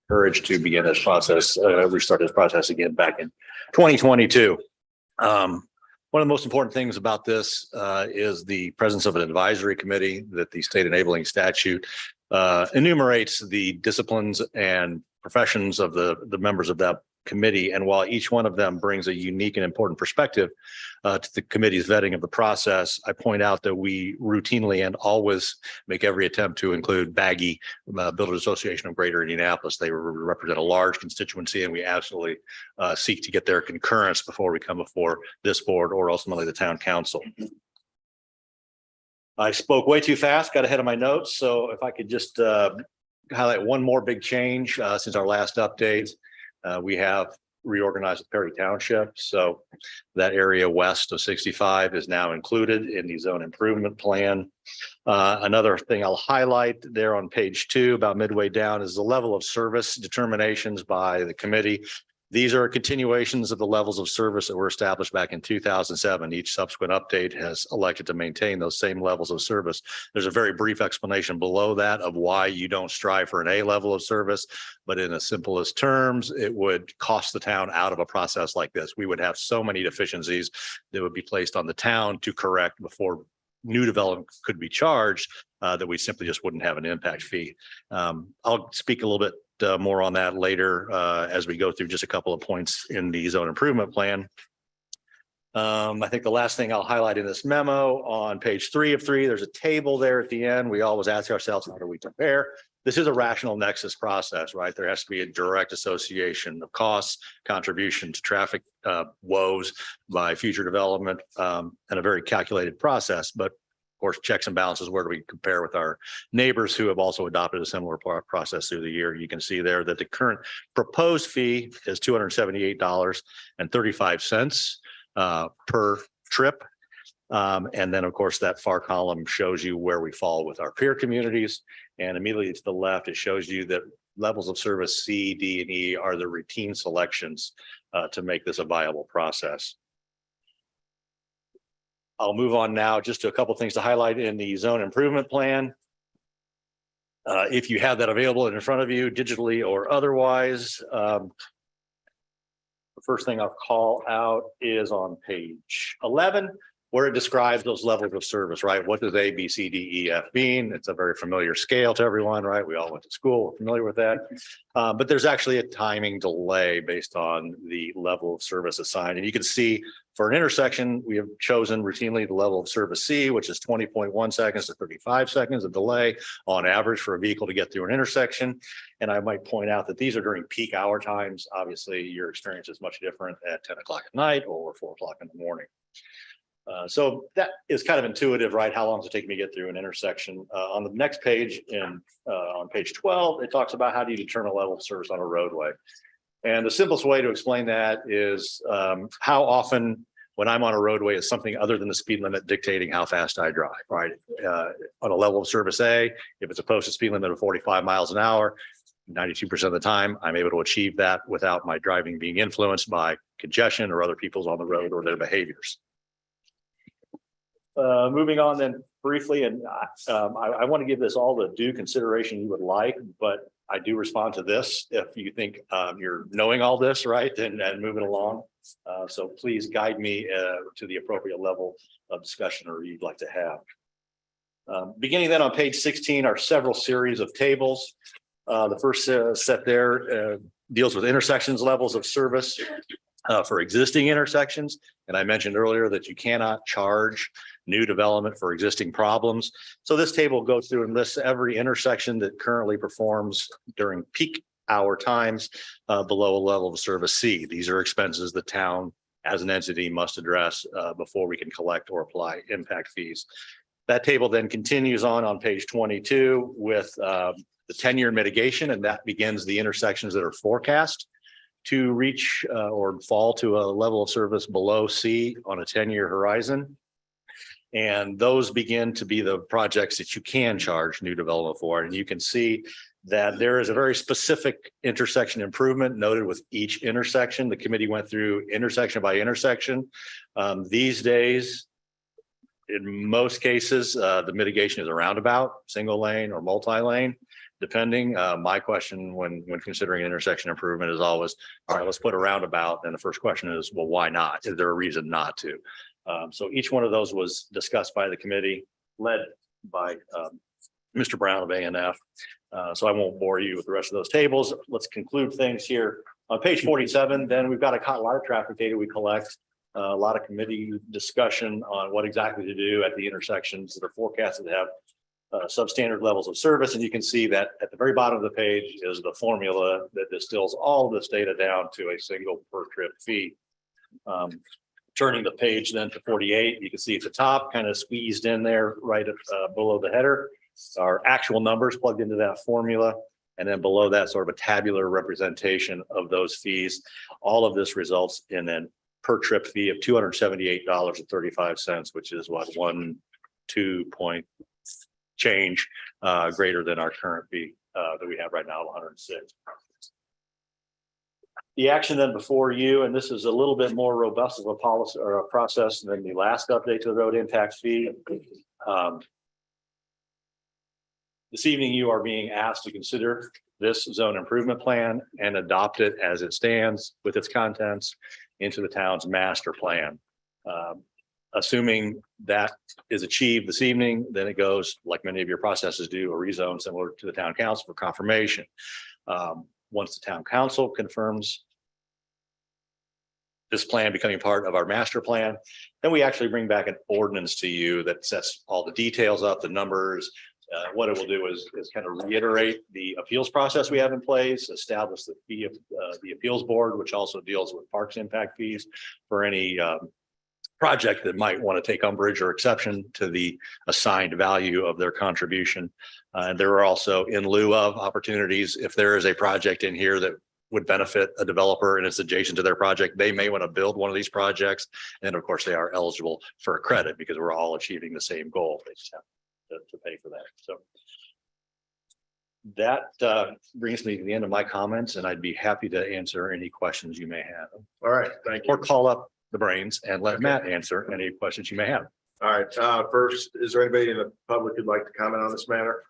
encouraged to begin this process, restart this process again back in 2022. One of the most important things about this is the presence of an advisory committee that the state enabling statute enumerates the disciplines and professions of the members of that committee. And while each one of them brings a unique and important perspective to the committee's vetting of the process, I point out that we routinely and always make every attempt to include Baggy Builders Association of Greater Indianapolis. They represent a large constituency, and we absolutely seek to get their concurrence before we come before this board or ultimately the town council. I spoke way too fast, got ahead of my notes. So if I could just highlight one more big change since our last update. We have reorganized Perry Township. So that area west of 65 is now included in the zone improvement plan. Another thing I'll highlight there on page 2, about midway down, is the level of service determinations by the committee. These are continuations of the levels of service that were established back in 2007. Each subsequent update has elected to maintain those same levels of service. There's a very brief explanation below that of why you don't strive for an A level of service, but in the simplest terms, it would cost the town out of a process like this. We would have so many deficiencies that would be placed on the town to correct before new development could be charged that we simply just wouldn't have an impact fee. I'll speak a little bit more on that later as we go through just a couple of points in the zone improvement plan. I think the last thing I'll highlight in this memo on page 3 of 3, there's a table there at the end. We always ask ourselves, how do we compare? This is a rational nexus process, right? There has to be a direct association of costs, contribution to traffic woes by future development, and a very calculated process. But of course, checks and balances, where do we compare with our neighbors who have also adopted a similar process through the year? You can see there that the current proposed fee is $278.35 per trip. And then, of course, that far column shows you where we fall with our peer communities. And immediately to the left, it shows you that levels of service C, D, and E are the routine selections to make this a viable process. I'll move on now just to a couple of things to highlight in the zone improvement plan. If you have that available in front of you, digitally or otherwise, the first thing I'll call out is on page 11, where it describes those levels of service, right? What does A, B, C, D, E, F mean? It's a very familiar scale to everyone, right? We all went to school, we're familiar with that. But there's actually a timing delay based on the level of service assigned. And you can see for an intersection, we have chosen routinely the level of service C, which is 20.1 seconds to 35 seconds of delay on average for a vehicle to get through an intersection. And I might point out that these are during peak hour times. Obviously, your experience is much different at 10 o'clock at night or 4 o'clock in the morning. So that is kind of intuitive, right? How long does it take me to get through an intersection? On the next page, on page 12, it talks about how do you determine level of service on a roadway. And the simplest way to explain that is how often when I'm on a roadway is something other than the speed limit dictating how fast I drive, right? On a level of service A, if it's a posted speed limit of 45 miles an hour, 92% of the time, I'm able to achieve that without my driving being influenced by congestion or other people's on the road or their behaviors. Moving on then briefly, and I want to give this all the due consideration you would like, but I do respond to this if you think you're knowing all this, right, and moving along. So please guide me to the appropriate level of discussion or you'd like to have. Beginning then on page 16 are several series of tables. The first set there deals with intersections levels of service for existing intersections. And I mentioned earlier that you cannot charge new development for existing problems. So this table goes through and lists every intersection that currently performs during peak hour times below a level of service C. These are expenses the town as an entity must address before we can collect or apply impact fees. That table then continues on page 22 with the 10-year mitigation, and that begins the intersections that are forecast to reach or fall to a level of service below C on a 10-year horizon. And those begin to be the projects that you can charge new development for. And you can see that there is a very specific intersection improvement noted with each intersection. The committee went through intersection by intersection. These days, in most cases, the mitigation is a roundabout, single lane or multi-lane, depending. My question when considering intersection improvement is always, all right, let's put a roundabout. And the first question is, well, why not? Is there a reason not to? So each one of those was discussed by the committee, led by Mr. Brown of A&F. So I won't bore you with the rest of those tables. Let's conclude things here. On page 47, then we've got a lot of traffic data we collect. A lot of committee discussion on what exactly to do at the intersections that are forecasted to have substandard levels of service. And you can see that at the very bottom of the page is the formula that distills all of this data down to a single per trip fee. Turning the page then to 48, you can see at the top, kind of squeezed in there right below the header, our actual numbers plugged into that formula. And then below that, sort of a tabular representation of those fees. All of this results in an per trip fee of $278.35, which is what 2 point change greater than our current fee that we have right now of 106. The action then before you, and this is a little bit more robust of a policy or a process than the last update to the road impact fee. This evening, you are being asked to consider this zone improvement plan and adopt it as it stands with its contents into the town's master plan. Assuming that is achieved this evening, then it goes, like many of your processes do, a rezone similar to the town council for confirmation. Once the town council confirms this plan becoming part of our master plan, then we actually bring back an ordinance to you that sets all the details up, the numbers. What it will do is kind of reiterate the appeals process we have in place, establish the fee of the appeals board, which also deals with parks impact fees for any project that might want to take umbrage or exception to the assigned value of their contribution. And there are also in lieu of opportunities. If there is a project in here that would benefit a developer and it's adjacent to their project, they may want to build one of these projects. And of course, they are eligible for a credit because we're all achieving the same goal. They just have to pay for that. So that brings me to the end of my comments, and I'd be happy to answer any questions you may have. All right, thank you. Or call up the brains and let Matt answer any questions you may have. All right, first, is there anybody in the public who'd like to comment on this matter?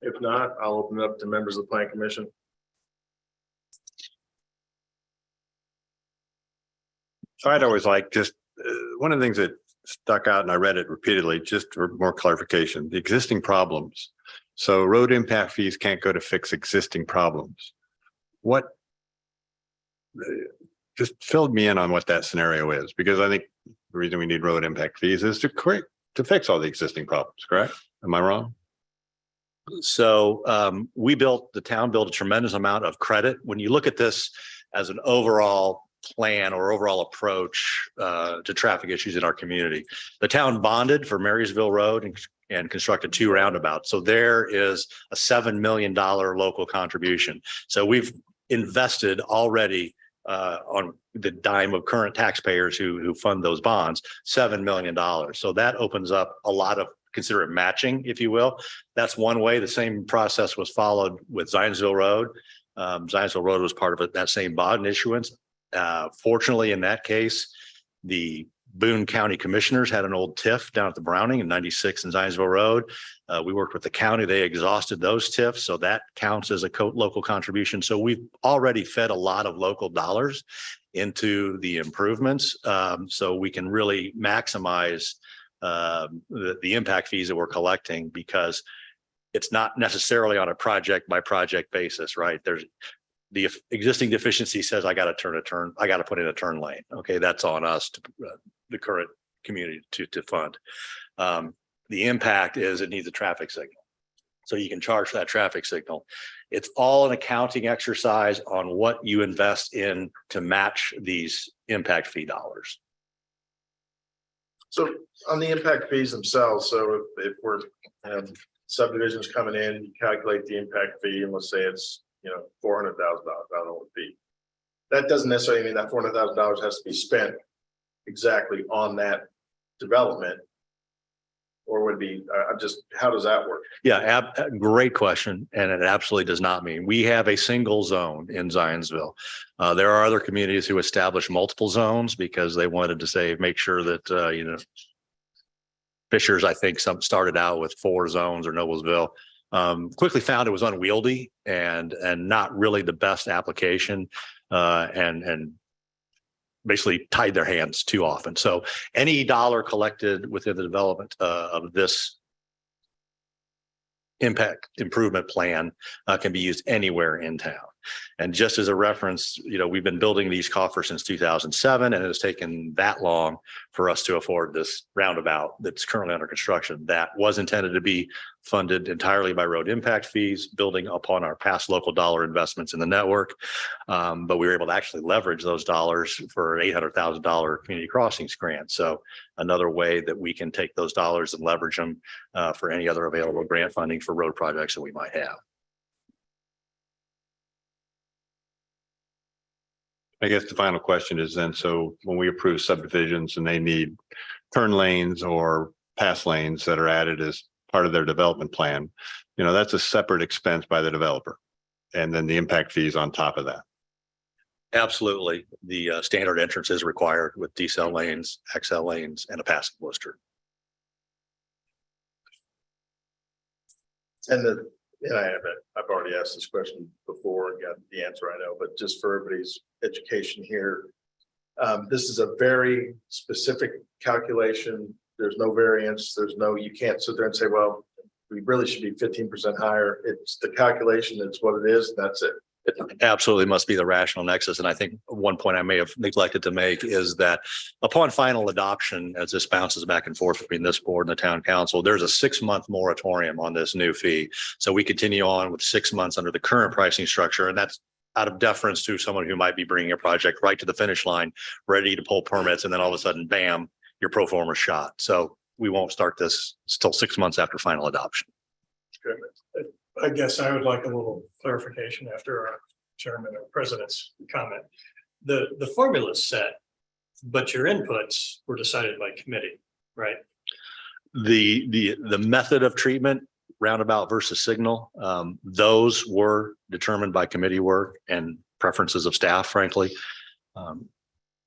If not, I'll open it up to members of the Plan Commission. I'd always like just one of the things that stuck out, and I read it repeatedly, just for more clarification, the existing problems. So road impact fees can't go to fix existing problems. What, just filled me in on what that scenario is, because I think the reason we need road impact fees is to fix all the existing problems, correct? Am I wrong? So the town built a tremendous amount of credit. When you look at this as an overall plan or overall approach to traffic issues in our community, the town bonded for Marysville Road and constructed 2 roundabouts. So there is a $7 million local contribution. So we've invested already on the dime of current taxpayers who fund those bonds, $7 million. So that opens up a lot of, consider it matching, if you will. That's one way. The same process was followed with Zionsville Road. Zionsville Road was part of that same bond issuance. Fortunately, in that case, the Boone County Commissioners had an old TIF down at the Browning in 96 in Zionsville Road. We worked with the county. They exhausted those TIFs. So that counts as a local contribution. So we've already fed a lot of local dollars into the improvements. So we can really maximize the impact fees that we're collecting, because it's not necessarily on a project by project basis, right? There's the existing deficiency says, I got to put in a turn lane. Okay. That's on us to the current community to fund. The impact is it needs a traffic signal. So you can charge for that traffic signal. It's all an accounting exercise on what you invest in to match these impact fee dollars. So on the impact fees themselves, so if we're subdivisions coming in, you calculate the impact fee, and let's say it's $400,000. I don't know what the fee. That doesn't necessarily mean that $400,000 has to be spent exactly on that development. Or would it be, I'm just, how does that work? Yeah, great question. And it absolutely does not mean we have a single zone in Zionsville. There are other communities who establish multiple zones because they wanted to say, make sure that, Fishers, I think some started out with 4 zones, or Noblesville. Quickly found it was unwieldy and not really the best application, and basically tied their hands too often. So any dollar collected within the development of this impact improvement plan can be used anywhere in town. And just as a reference, we've been building these coffers since 2007, and it has taken that long for us to afford this roundabout that's currently under construction. That was intended to be funded entirely by road impact fees, building upon our past local dollar investments in the network. But we were able to actually leverage those dollars for an $800,000 community crossings grant. So another way that we can take those dollars and leverage them for any other available grant funding for road projects that we might have. I guess the final question is then, so when we approve subdivisions and they need turn lanes or pass lanes that are added as part of their development plan, that's a separate expense by the developer. And then the impact fees on top of that. Absolutely. The standard entrance is required with decel lanes, XL lanes, and a passing blister. And I've already asked this question before and got the answer, I know, but just for everybody's education here, this is a very specific calculation. There's no variance. You can't sit there and say, well, we really should be 15% higher. It's the calculation. It's what it is. That's it. It absolutely must be the rational nexus. And I think one point I may have neglected to make is that upon final adoption, as this bounces back and forth between this board and the town council, there's a 6-month moratorium on this new fee. So we continue on with 6 months under the current pricing structure. And that's out of deference to someone who might be bringing a project right to the finish line, ready to pull permits. And then all of a sudden, bam, your pro forma shot. So we won't start this till 6 months after final adoption. Good. I guess I would like a little clarification after our chairman or president's comment. The formula is set, but your inputs were decided by committee, right? The method of treatment, roundabout versus signal, those were determined by committee work and preferences of staff, frankly.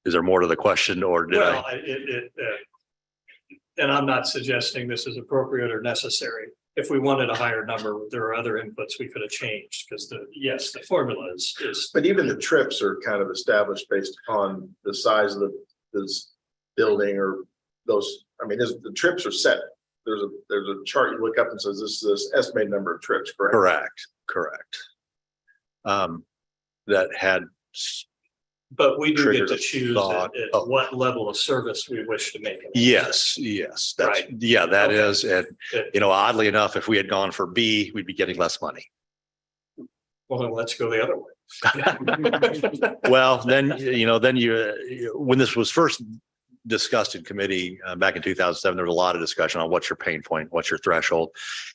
Is there more to the question, or did Well, and I'm not suggesting this is appropriate or necessary. If we wanted a higher number, there are other inputs we could have changed, because the formula is. But even the trips are kind of established based upon the size of this building or those. I mean, the trips are set. There's a chart you look up and says this is this estimated number of trips, correct? Correct. That had. But we do get triggered to a choose thought. at what level of service we wish to make it. Yes. That's, Right. Yeah, that Okay. is. And, Good. oddly enough, if we had gone for B, we'd be getting less money. Well, then let's go the other way. Well, then when this was first discussed in committee back in 2007, there was a lot of discussion on what's your pain point, what's your threshold.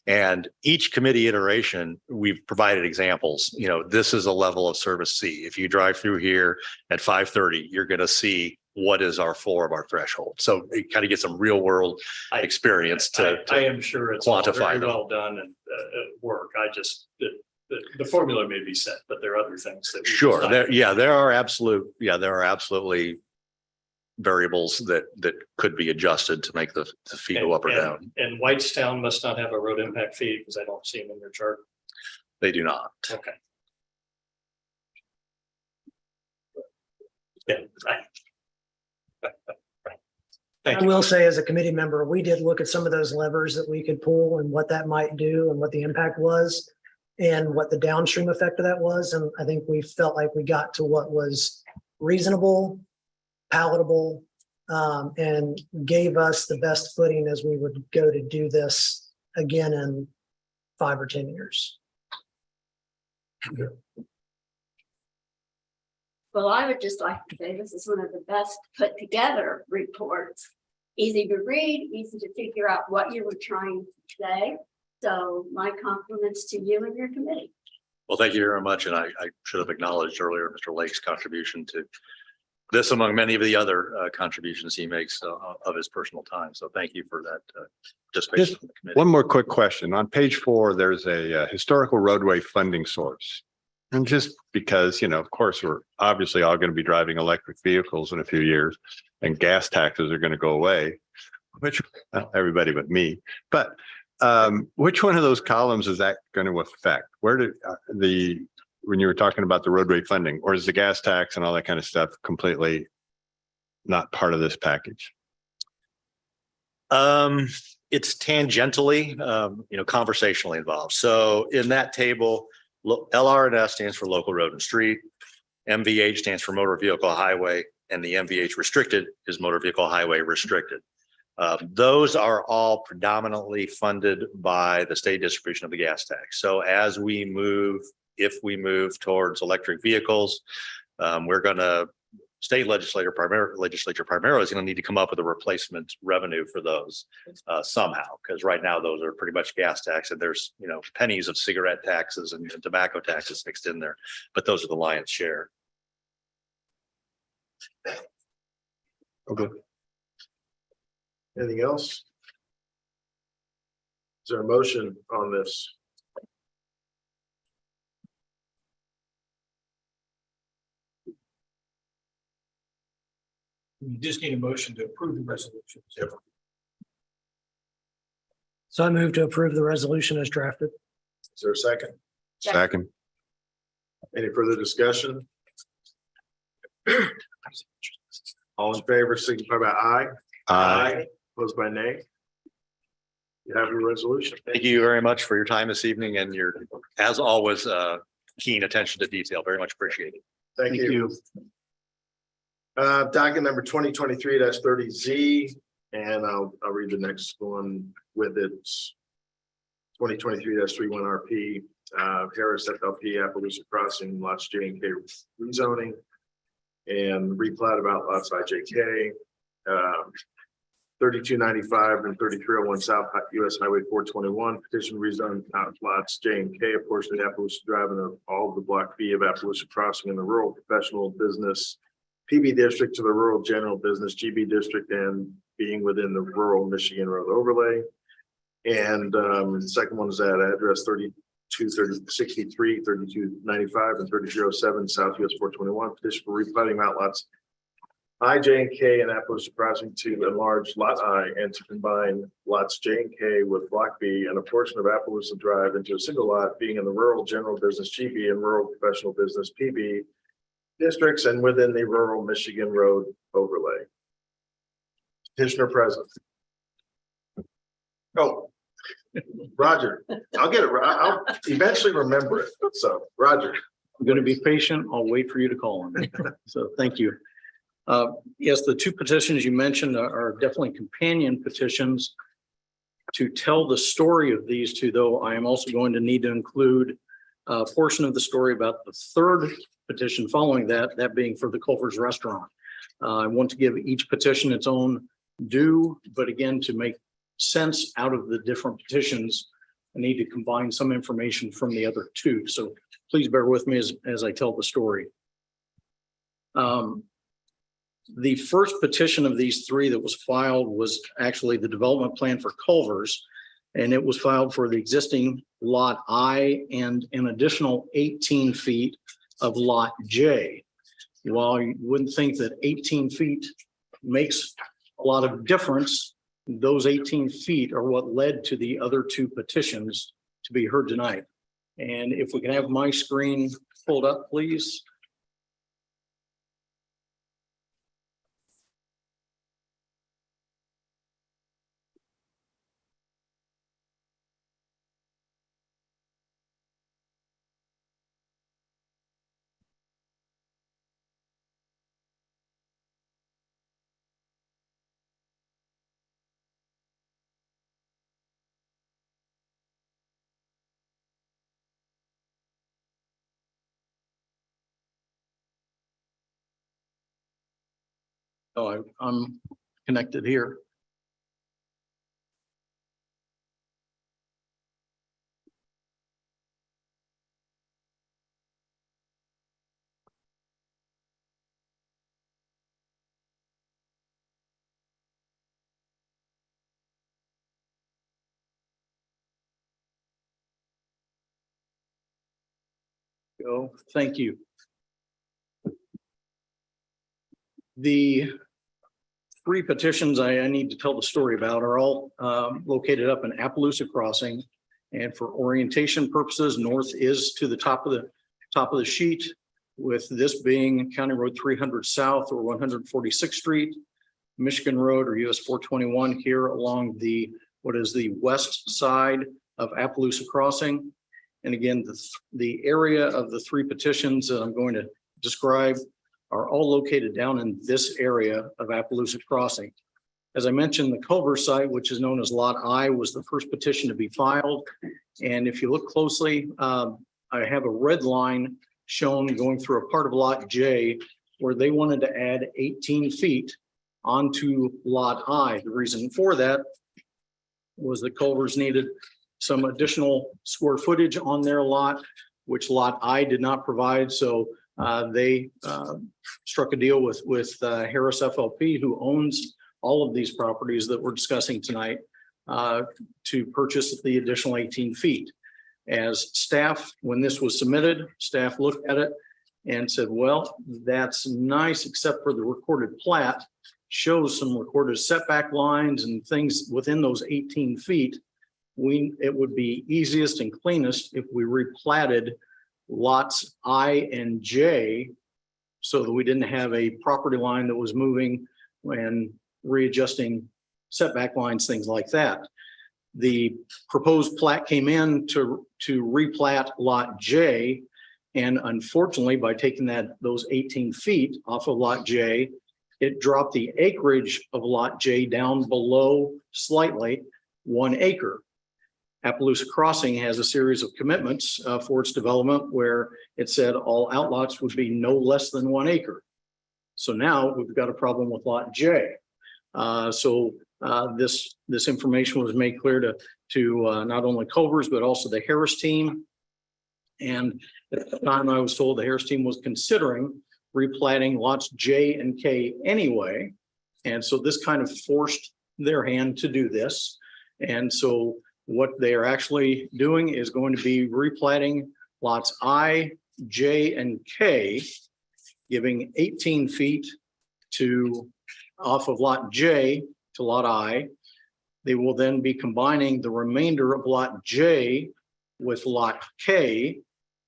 And each committee iteration, we've provided examples. This is a level of service C. If you drive through here at 5:30, you're going to see what is our floor of our threshold. So it kind of gets some real world experience to I am sure it's all quantify very them. well done and work. I just, the formula may be set, but there are other things that. we Sure. decide. There are absolutely variables that could be adjusted to make the fee go up or down. And Whitestown must not have a road impact fee because I don't see them in their chart. They do not. Okay. Yeah. Thank I you. will say, as a committee member, we did look at some of those levers that we could pull and what that might do and what the impact was and what the downstream effect of that was. And I think we felt like we got to what was reasonable, palatable, and gave us the best footing as we would go to do this again in 5 or 10 years. Well, I would just like to say this is one of the best put together reports. Easy to read, easy to figure out what you were trying to say. So my compliments to you and your committee. Well, thank you very much. And I should have acknowledged earlier Mr. Lake's contribution to This among many of the other contributions he makes of his personal time. So thank you for that participation. Just in the committee. one more quick question. On page 4, there's a historical roadway funding source. And just because, of course, we're obviously all going to be driving electric vehicles in a few years and gas taxes are going to go away, which everybody but me. But which one of those columns is that going to affect? Where did when you were talking about the roadway funding, or is the gas tax and all that kind of stuff completely not part of this package? It's tangentially, conversationally involved. So in that table, LR&S stands for local road and street. MVH stands for motor vehicle highway, and the MVH restricted is motor vehicle highway restricted. Those are all predominantly funded by the state distribution of the gas tax. So if we move towards electric vehicles, state legislature primarily is going to need to come up with a replacement revenue for those somehow, because right now those are pretty much gas tax, and there's pennies of cigarette taxes and tobacco taxes mixed in there, but those are the lion's share. Okay. Anything else? Is there a motion on this? You just need a motion to approve the resolution. So I move to approve the resolution as drafted. Is there a second? Second. Any further discussion? All in favor, signify by aye. Opposed by nay. You have your resolution. Thank you very much for your time this evening and your, as always, keen attention to detail. Very much appreciated. Thank you. Document number 2023-30Z, and I'll read the next one with it. 2023-31RP, Harris FLP, Appaloosa Crossing, lots J and K rezoning, and replat about lots IJK, 3295 and 3301 South US Highway 421, petition rezone lots J and K, a portion of Appaloosa Drive and all of the block B of Appaloosa Crossing in the rural professional business PB district to the rural general business GB district, and being within the rural Michigan road overlay. And the second one is at address 3263, 3295, and 3307 South US 421, petition for replatting outlots I, J, and K and Appaloosa Crossing to enlarge lot I and to combine lots J and K with block B and a portion of Appaloosa Drive into a single lot, being in the rural general business GB and rural professional business PB districts and within the rural Michigan road overlay. Petitioner present. Oh, Roger, I'll get it. I'll eventually remember it. So Roger. I'm going to be patient. I'll wait for you to call on me. So thank you. Yes, the two petitions you mentioned are definitely companion petitions to tell the story of these two, though I am also going to need to include a portion of the story about the third petition following that being for the Culver's Restaurant. I want to give each petition its own due, but again, to make sense out of the different petitions, I need to combine some information from the other two. So please bear with me as I tell the story. The first petition of these three that was filed was actually the development plan for Culver's, and it was filed for the existing lot I and an additional 18 feet of lot J. While you wouldn't think that 18 feet makes a lot of difference, those 18 feet are what led to the other two petitions to be heard tonight. And if we can have my screen pulled up, please. Oh, I'm connected here. Go. Thank you. The three petitions I need to tell the story about are all located up in Appaloosa Crossing. And for orientation purposes, north is to the top of the sheet, with this being County Road 300 South or 146th Street, Michigan Road or US 421 here along what is the west side of Appaloosa Crossing. And again, the area of the three petitions that I'm going to describe are all located down in this area of Appaloosa Crossing. As I mentioned, the Culver site, which is known as Lot I, was the first petition to be filed. And if you look closely, I have a red line shown going through a part of Lot J where they wanted to add 18 feet onto Lot I. The reason for that was that Culvers needed some additional square footage on their lot, which Lot I did not provide. So they struck a deal with Harris FLP, who owns all of these properties that we're discussing tonight, to purchase the additional 18 feet. As staff, when this was submitted, staff looked at it and said, well, that's nice, except for the recorded plat shows some recorded setback lines and things within those 18 feet. It would be easiest and cleanest if we replatted lots I and J so that we didn't have a property line that was moving and readjusting setback lines, things like that. The proposed plat came in to replat Lot J, and unfortunately, by taking those 18 feet off of Lot J, it dropped the acreage of Lot J down below slightly 1 acre. Appaloosa Crossing has a series of commitments for its development where it said all outlots would be no less than 1 acre. So now we've got a problem with Lot J. This information was made clear to not only Culvers, but also the Harris team. And at the time I was told the Harris team was considering replatting lots J and K anyway. And so this kind of forced their hand to do this. And so what they are actually doing is going to be replatting lots I, J, and K, giving 18 feet off of lot J to lot I. They will then be combining the remainder of lot J with lot K,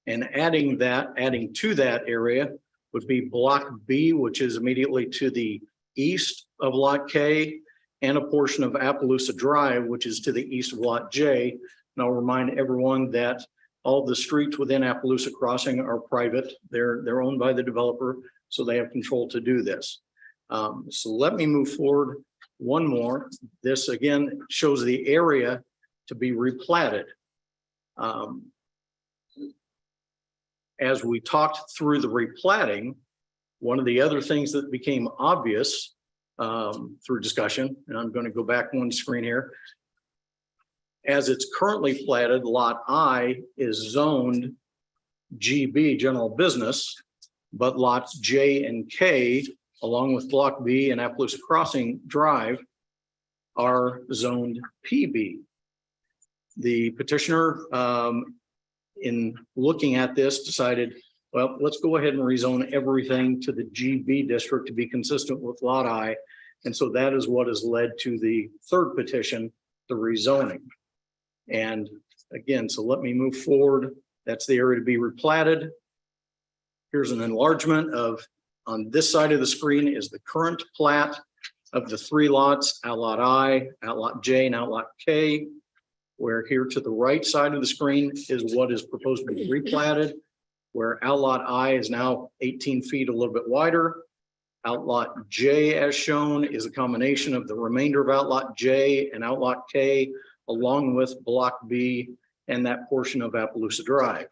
and adding to that area would be block B, which is immediately to the east of lot K, and a portion of Appaloosa Drive, which is to the east of lot J. And I'll remind everyone that all the streets within Appaloosa Crossing are private. They're owned by the developer, so they have control to do this. So let me move forward one more. This again shows the area to be replatted. As we talked through the replatting, one of the other things that became obvious through discussion, and I'm going to go back one screen here. As it's currently platted, lot I is zoned GB, general business, but lots J and K, along with block B and Appaloosa Crossing Drive, are zoned PB. The petitioner, in looking at this, decided, well, let's go ahead and rezone everything to the GB district to be consistent with lot I. And so that is what has led to the third petition, the rezoning. And again, so let me move forward. That's the area to be replatted. Here's an enlargement of, on this side of the screen is the current plat of the 3 lots, outlot I, outlot J, and outlot K, where here to the right side of the screen is what is proposed to be replatted, where outlot I is now 18 feet, a little bit wider. Outlot J, as shown, is a combination of the remainder of outlot J and outlot K, along with block B and that portion of Appaloosa Drive.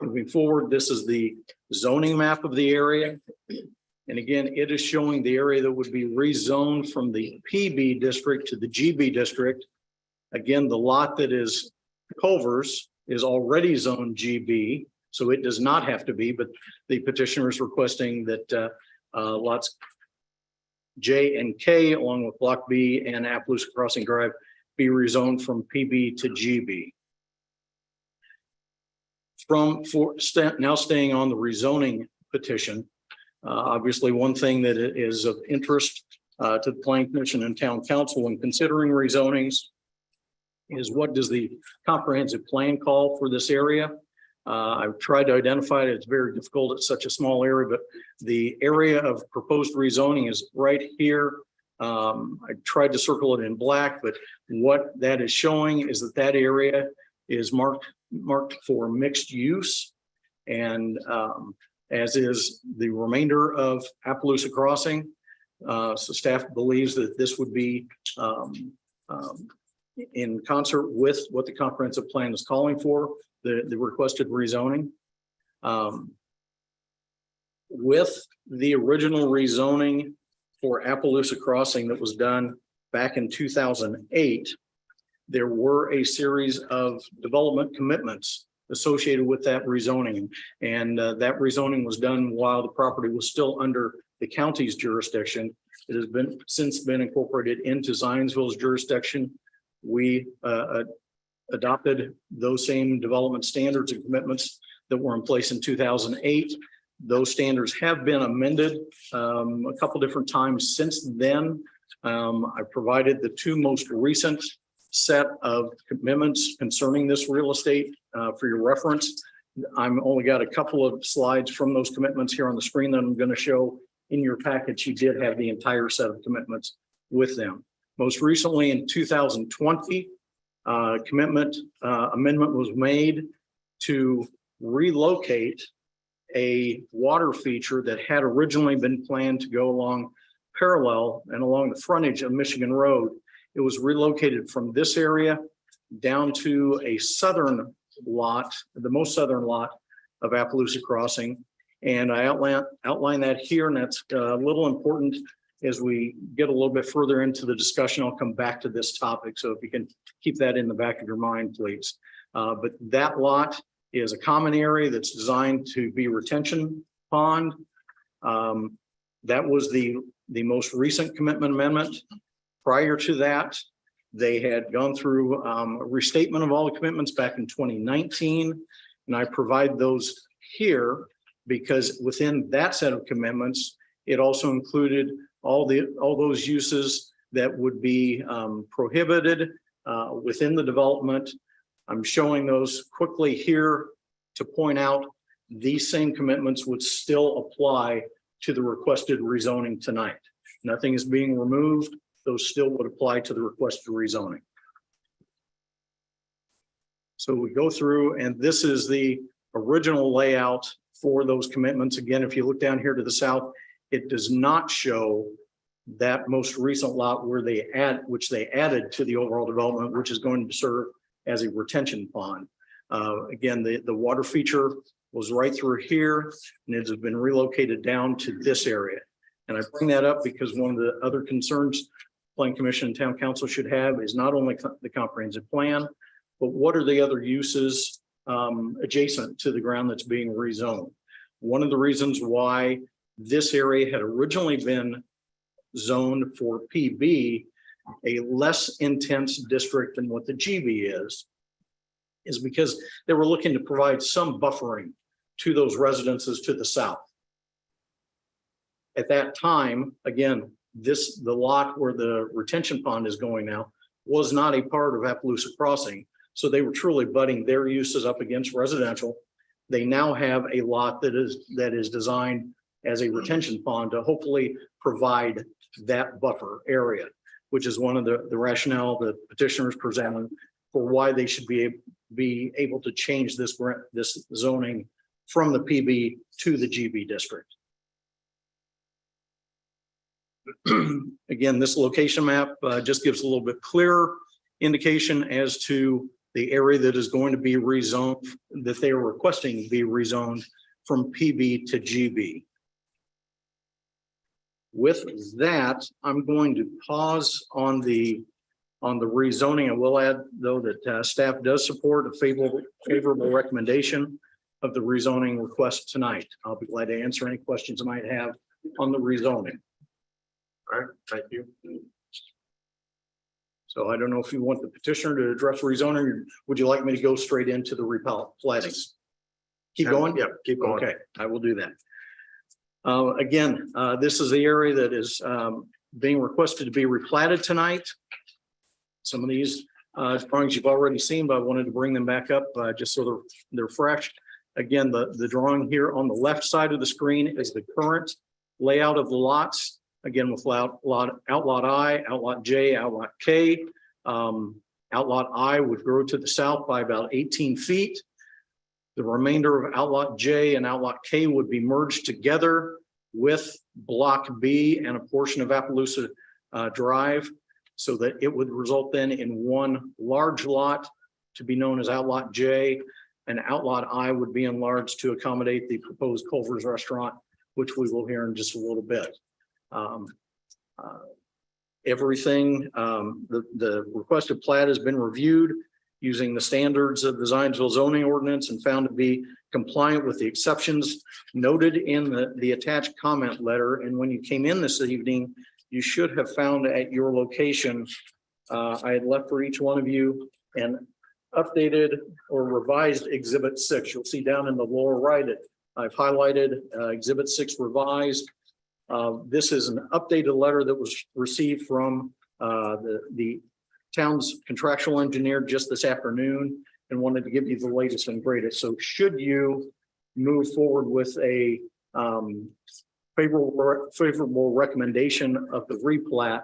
Moving forward, this is the zoning map of the area. And again, it is showing the area that would be rezoned from the PB district to the GB district. Again, the lot that is Culvers is already zoned GB, so it does not have to be, but the petitioner is requesting that lots J and K, along with block B and Appaloosa Crossing Drive, be rezoned from PB to GB. Now staying on the rezoning petition. Obviously, one thing that is of interest to the planning commission and town council when considering rezonings is what does the comprehensive plan call for this area? I've tried to identify it. It's very difficult. It's such a small area, but the area of proposed rezoning is right here. I tried to circle it in black, but what that is showing is that area is marked for mixed use. And as is the remainder of Appaloosa Crossing. So staff believes that this would be in concert with what the comprehensive plan is calling for, the requested rezoning. With the original rezoning for Appaloosa Crossing that was done back in 2008, there were a series of development commitments associated with that rezoning. And that rezoning was done while the property was still under the county's jurisdiction. It has since been incorporated into Zionsville's jurisdiction. We adopted those same development standards and commitments that were in place in 2008. Those standards have been amended a couple different times since then. I provided the two most recent set of commitments concerning this real estate for your reference. I'm only got a couple of slides from those commitments here on the screen that I'm going to show. In your package, you did have the entire set of commitments with them. Most recently in 2020, amendment was made to relocate a water feature that had originally been planned to go along parallel and along the frontage of Michigan Road. It was relocated from this area down to a southern lot, the most southern lot of Appaloosa Crossing. And I outline that here, and that's a little important as we get a little bit further into the discussion. I'll come back to this topic. So if you can keep that in the back of your mind, please. But that lot is a common area that's designed to be retention pond. That was the most recent commitment amendment. Prior to that, they had gone through a restatement of all the commitments back in 2019. And I provide those here because within that set of commitments, it also included all those uses that would be prohibited within the development. I'm showing those quickly here to point out these same commitments would still apply to the requested rezoning tonight. Nothing is being removed. Those still would apply to the requested rezoning. So we go through, and this is the original layout for those commitments. Again, if you look down here to the south, it does not show that most recent lot where which they added to the overall development, which is going to serve as a retention pond. Again, the water feature was right through here, and it has been relocated down to this area. And I bring that up because one of the other concerns Planning Commission and Town Council should have is not only the comprehensive plan, but what are the other uses adjacent to the ground that's being rezoned. One of the reasons why this area had originally been zoned for PB, a less intense district than what the GB is because they were looking to provide some buffering to those residences to the south. At that time, again, the lot where the retention pond is going now was not a part of Appaloosa Crossing. So they were truly butting their uses up against residential. They now have a lot that is designed as a retention pond to hopefully provide that buffer area, which is one of the rationale the petitioners presented for why they should be able to change this zoning from the PB to the GB district. Again, this location map just gives a little bit clearer indication as to the area that is going to be rezoned, that they are requesting be rezoned from PB to GB. With that, I'm going to pause on the rezoning. I will add, though, that staff does support a favorable recommendation of the rezoning request tonight. I'll be glad to answer any questions I might have on the rezoning. All right, thank you. So I don't know if you want the petitioner to address rezoning, or would you like me to go straight into the replatting? Keep going? Yeah, keep going. Okay, I will do that. Again, this is the area that is being requested to be replatted tonight. Some of these drawings you've already seen, but I wanted to bring them back up just so they're fresh. Again, the drawing here on the left side of the screen is the current layout of the lots. Again, with outlot I, outlot J, outlot K. Outlot I would grow to the south by about 18 feet. The remainder of outlot J and outlot K would be merged together with block B and a portion of Appaloosa Drive, so that it would result then in one large lot to be known as outlot J, and outlot I would be enlarged to accommodate the proposed Culver's restaurant, which we will hear in just a little bit. Everything, the requested plat has been reviewed using the standards of the Zionsville zoning ordinance and found to be compliant with the exceptions noted in the attached comment letter. And when you came in this evening, you should have found at your location, I had left for each one of you an updated or revised Exhibit 6. You'll see down in the lower right, I've highlighted Exhibit 6 revised. This is an updated letter that was received from the town's contractual engineer just this afternoon, and wanted to give you the latest and greatest. So should you move forward with a favorable recommendation of the replat,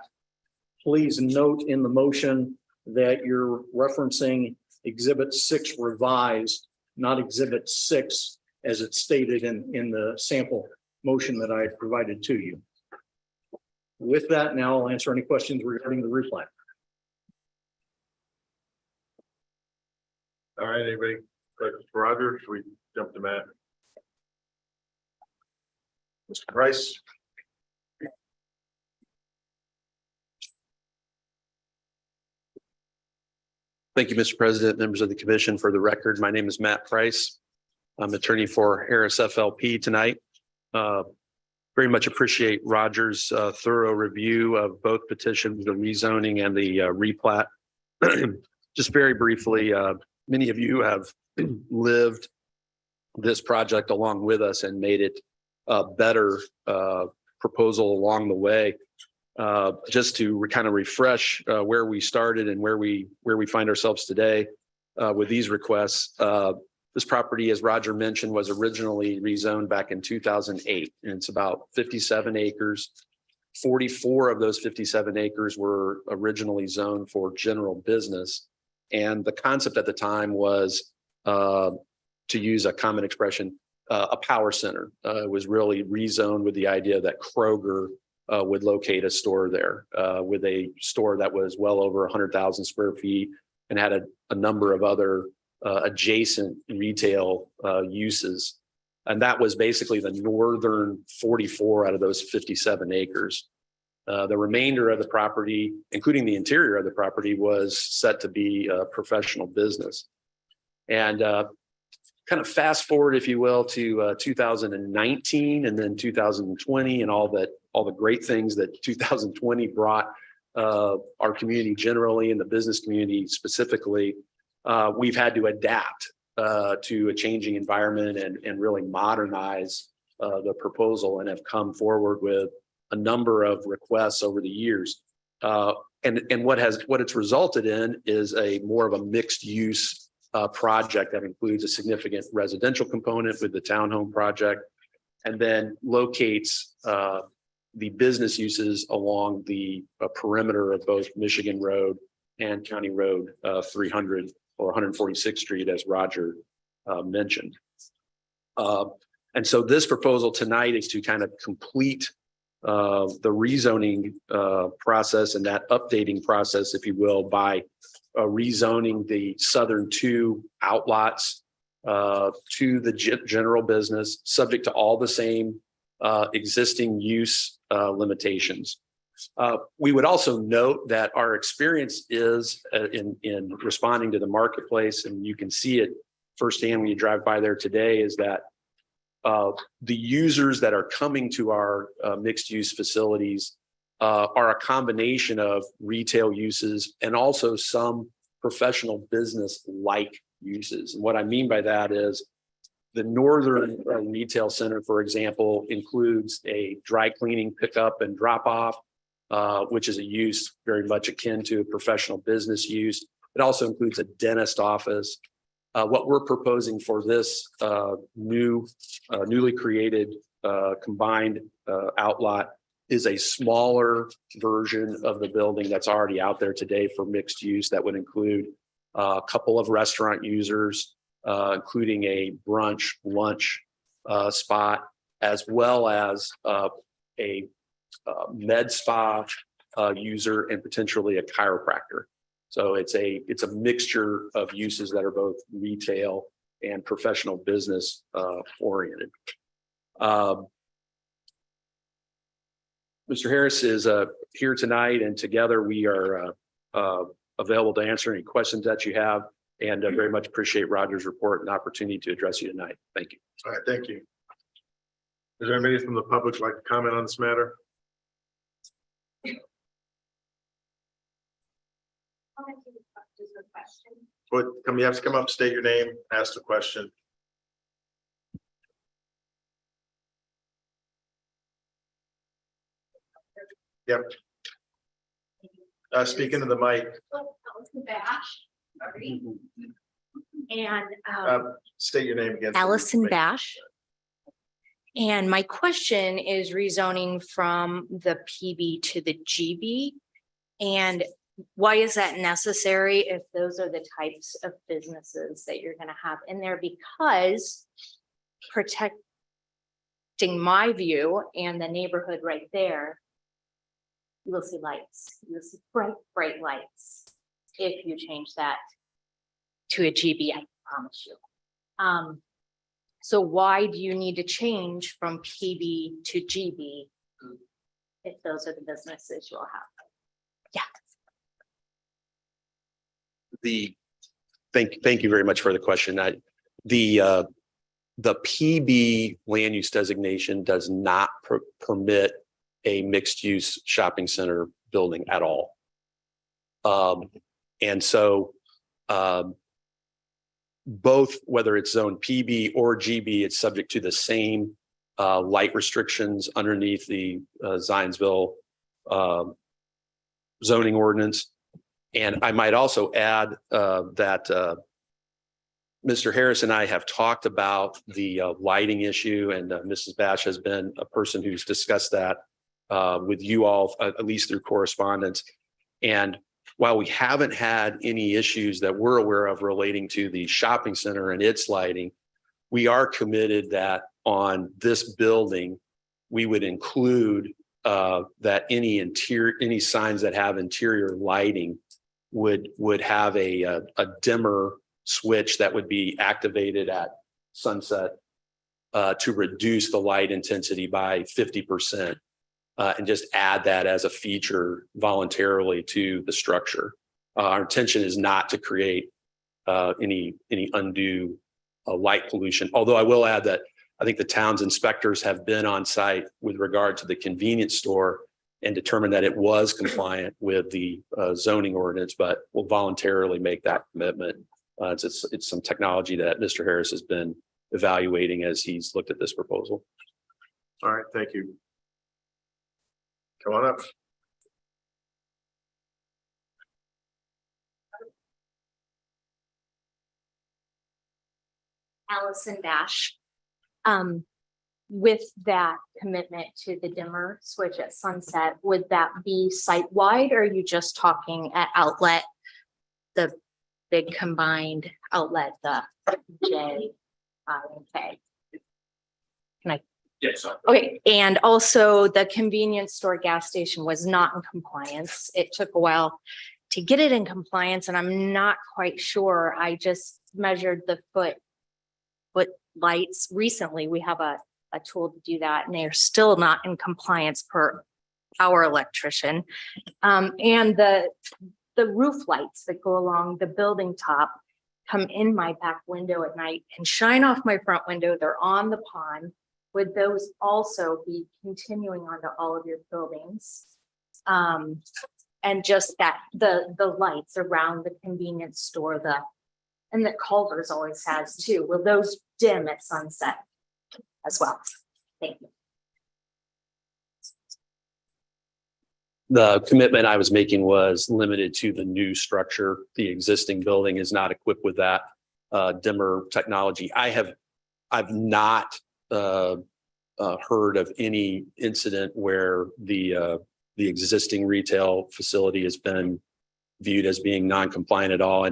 please note in the motion that you're referencing Exhibit 6 revised, not Exhibit 6 as it's stated in the sample motion that I provided to you. With that, now I'll answer any questions regarding the replat. All right, anybody? Roger, should we jump to Matt? Mr. Price? Thank you, Mr. President, members of the commission. For the record, my name is Matt Price. I'm attorney for Harris FLP tonight. Very much appreciate Roger's thorough review of both petitions, the rezoning and the replat. Just very briefly, many of you have lived this project along with us and made it a better proposal along the way. Just to kind of refresh where we started and where we find ourselves today with these requests. This property, as Roger mentioned, was originally rezoned back in 2008, and it's about 57 acres. 44 of those 57 acres were originally zoned for general business. And the concept at the time was, to use a common expression, a power center. It was really rezoned with the idea that Kroger would locate a store there with a store that was well over 100,000 square feet and had a number of other adjacent retail uses. And that was basically the northern 44 out of those 57 acres. The remainder of the property, including the interior of the property, was set to be a professional business. And kind of fast forward, if you will, to 2019 and then 2020 and all the great things that 2020 brought our community generally and the business community specifically. We've had to adapt to a changing environment and really modernize the proposal, and have come forward with a number of requests over the years. And what it's resulted in is a more of a mixed use project that includes a significant residential component with the townhome project, and then locates the business uses along the perimeter of both Michigan Road and County Road 300 or 146th Street, as Roger mentioned. And so this proposal tonight is to kind of complete the rezoning process and that updating process, if you will, by rezoning the southern two outlots to the general business, subject to all the same existing use limitations. We would also note that our experience is in responding to the marketplace, and you can see it firsthand when you drive by there today, is that the users that are coming to our mixed use facilities are a combination of retail uses and also some professional business like uses. And what I mean by that is The northern retail center, for example, includes a dry cleaning pickup and drop off, which is a use very much akin to a professional business use. It also includes a dentist office. What we're proposing for this newly created combined outlot is a smaller version of the building that's already out there today for mixed use. That would include a couple of restaurant users, including a brunch, lunch spot, as well as a med spa user and potentially a chiropractor. So it's a mixture of uses that are both retail and professional business oriented. Mr. Harris is here tonight, and together we are available to answer any questions that you have, and very much appreciate Roger's report and opportunity to address you tonight. Thank you. All right, thank you. Is there anybody from the public like to comment on this matter? But you have to come up, state your name, ask the question. Yep. Speak into the mic. Allison Bash. Sorry. And State your name again. Allison Bash. And my question is rezoning from the PB to the GB. And why is that necessary if those are the types of businesses that you're going to have in there? Because protecting my view and the neighborhood right there, you will see lights, you'll see bright lights if you change that to a GB, I promise you. So why do you need to change from PB to GB if those are the businesses you'll have? Yeah. Thank you very much for the question. The PB land use designation does not permit a mixed use shopping center building at all. And so both, whether it's zone PB or GB, it's subject to the same light restrictions underneath the Zionsville zoning ordinance. And I might also add that Mr. Harris and I have talked about the lighting issue, and Mrs. Bash has been a person who's discussed that with you all, at least through correspondence. And while we haven't had any issues that we're aware of relating to the shopping center and its lighting, we are committed that on this building, we would include that any signs that have interior lighting would have a dimmer switch that would be activated at sunset to reduce the light intensity by 50%. And just add that as a feature voluntarily to the structure. Our intention is not to create any undue light pollution. Although I will add that I think the town's inspectors have been on site with regard to the convenience store and determined that it was compliant with the zoning ordinance, but will voluntarily make that commitment. It's some technology that Mr. Harris has been evaluating as he's looked at this proposal. All right, thank you. Come on up. Allison Bash. With that commitment to the dimmer switch at sunset, would that be site-wide, or are you just talking at outlet, the big combined outlet, the J, I, and K? Can I? Yes. Okay, and also the convenience store gas station was not in compliance. It took a while to get it in compliance, and I'm not quite sure. I just measured the foot lights recently. We have a tool to do that, and they're still not in compliance per our electrician. And the roof lights that go along the building top come in my back window at night and shine off my front window. They're on the pond. Would those also be continuing onto all of your buildings? And just that the lights around the convenience store, And that Culver's always has too. Will those dim at sunset as well? Thank you. The commitment I was making was limited to the new structure. The existing building is not equipped with that dimmer technology. I've not heard of any incident where the existing retail facility has been viewed as being non-compliant at all.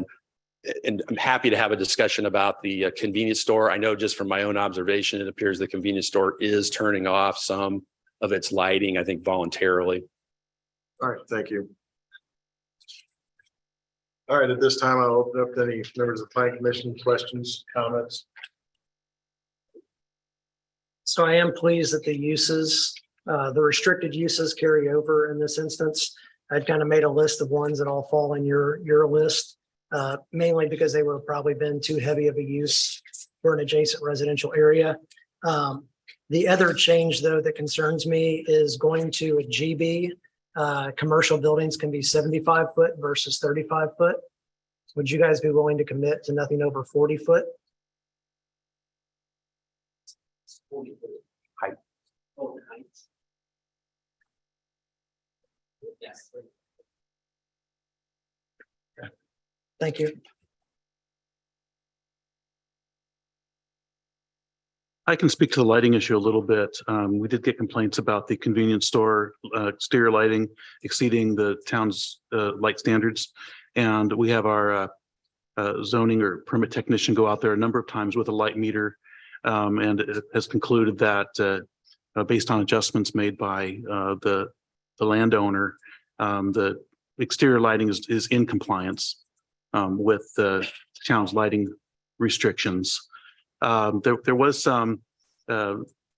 And I'm happy to have a discussion about the convenience store. I know just from my own observation, it appears the convenience store is turning off some of its lighting, I think voluntarily. All right, thank you. All right, at this time, I'll open up to any members of the planning commission, questions, comments. So I am pleased that the uses, the restricted uses carry over in this instance. I'd kind of made a list of ones that all fall in your list, mainly because they would have probably been too heavy of a use for an adjacent residential area. The other change, though, that concerns me is going to a GB. Commercial buildings can be 75 foot versus 35 foot. Would you guys be willing to commit to nothing over 40 foot? Height. Yes. Thank you. I can speak to the lighting issue a little bit. We did get complaints about the convenience store exterior lighting exceeding the town's light standards. And we have our zoning or permit technician go out there a number of times with a light meter. And it has concluded that based on adjustments made by the landowner, the exterior lighting is in compliance with the town's lighting restrictions. There was some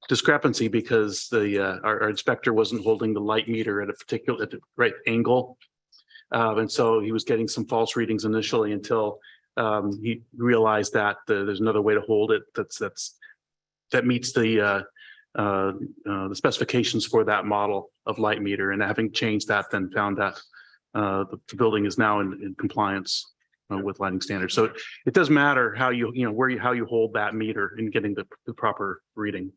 discrepancy because our inspector wasn't holding the light meter at the right angle. And so he was getting some false readings initially until he realized that there's another way to hold it that meets the specifications for that model of light meter. And having changed that, then found that the building is now in compliance with lighting standards. So it does matter how how you hold that meter in getting the proper reading.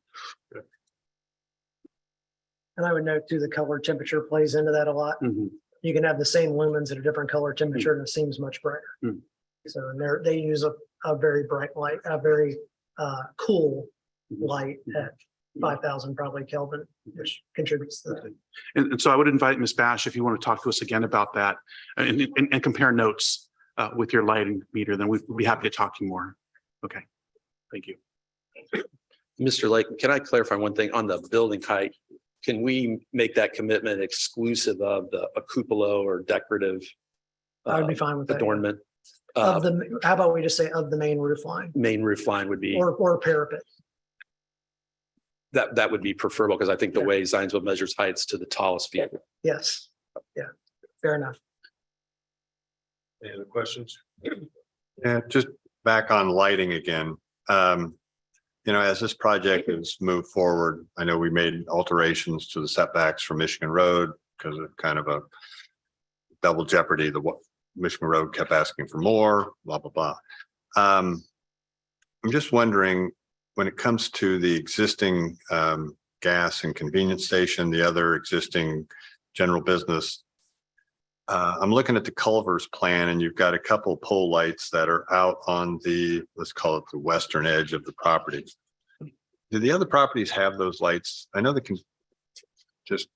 And I would note too, the color temperature plays into that a lot. Mhm. You can have the same lumens at a different color temperature and it seems much brighter. Mm. So and they use a very bright light, a very cool light at 5,000 probably Kelvin, which contributes to that. And so I would invite Ms. Bash, if you want to talk to us again about that and compare notes with your lighting meter, then we'd be happy to talk to you more. Okay, thank you. Mr. Lake, can I clarify one thing on the building height? Can we make that commitment exclusive of a cupola or decorative I would be fine with that. adornment? Of how about we just say of the main roof line Main roof line would be, or parapet? that would be preferable because I think the way Zionsville measures heights to the tallest vehicle. Yes. Yeah, fair enough. Any other questions? Yeah, just back on lighting again. As this project has moved forward, I know we made alterations to the setbacks from Michigan Road because of kind of a double jeopardy. Michigan Road kept asking for more, blah, blah, blah. I'm just wondering, when it comes to the existing gas and convenience station, the other existing general business, I'm looking at the Culver's plan and you've got a couple pole lights that are out on the, let's call it the western edge of the property. Do the other properties have those lights? I know they can just,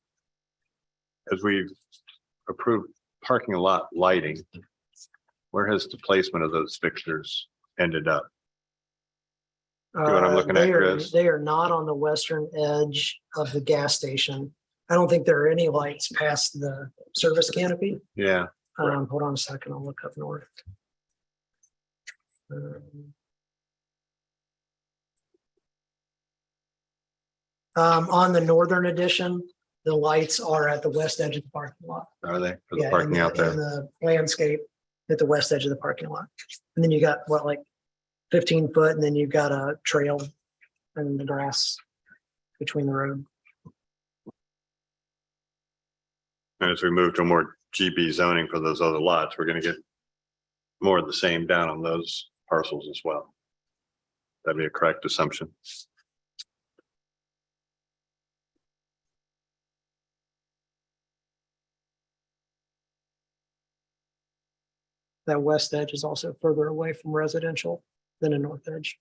as we've approved parking lot lighting, where has the placement of those fixtures ended up? See what I'm looking at, Chris? They are not on the western edge of the gas station. I don't think there are any lights past the service canopy. Yeah. Hold on a second, I'll look up north. On the northern addition, the lights are at the west edge of the parking lot. Are they for the Yeah, parking out in there? the landscape at the west edge of the parking lot. And then you got like 15 foot, and then you've got a trail and the grass between the road. And as we move to more GB zoning for those other lots, we're going to get more of the same down on those parcels as well. That'd be a correct assumption. That west edge is also further away from residential than a north edge.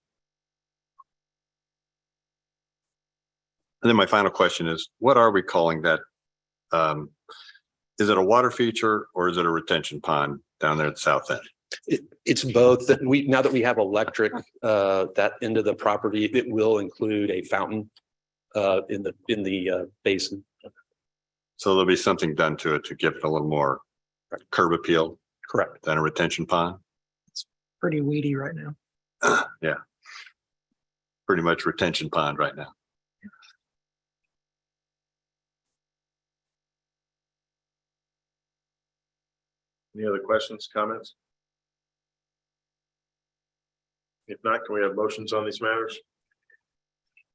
And then my final question is, what are we calling that? Is it a water feature or is it a retention pond down there at the south end? It's both. That now that we have electric, that end of the property, it will include a fountain in the basin. So there'll be something done to it to give it a little more curb appeal Correct. than a retention pond. Pretty weedy right now. Yeah. Pretty much retention pond right now. Any other questions, comments? If not, can we have motions on these matters?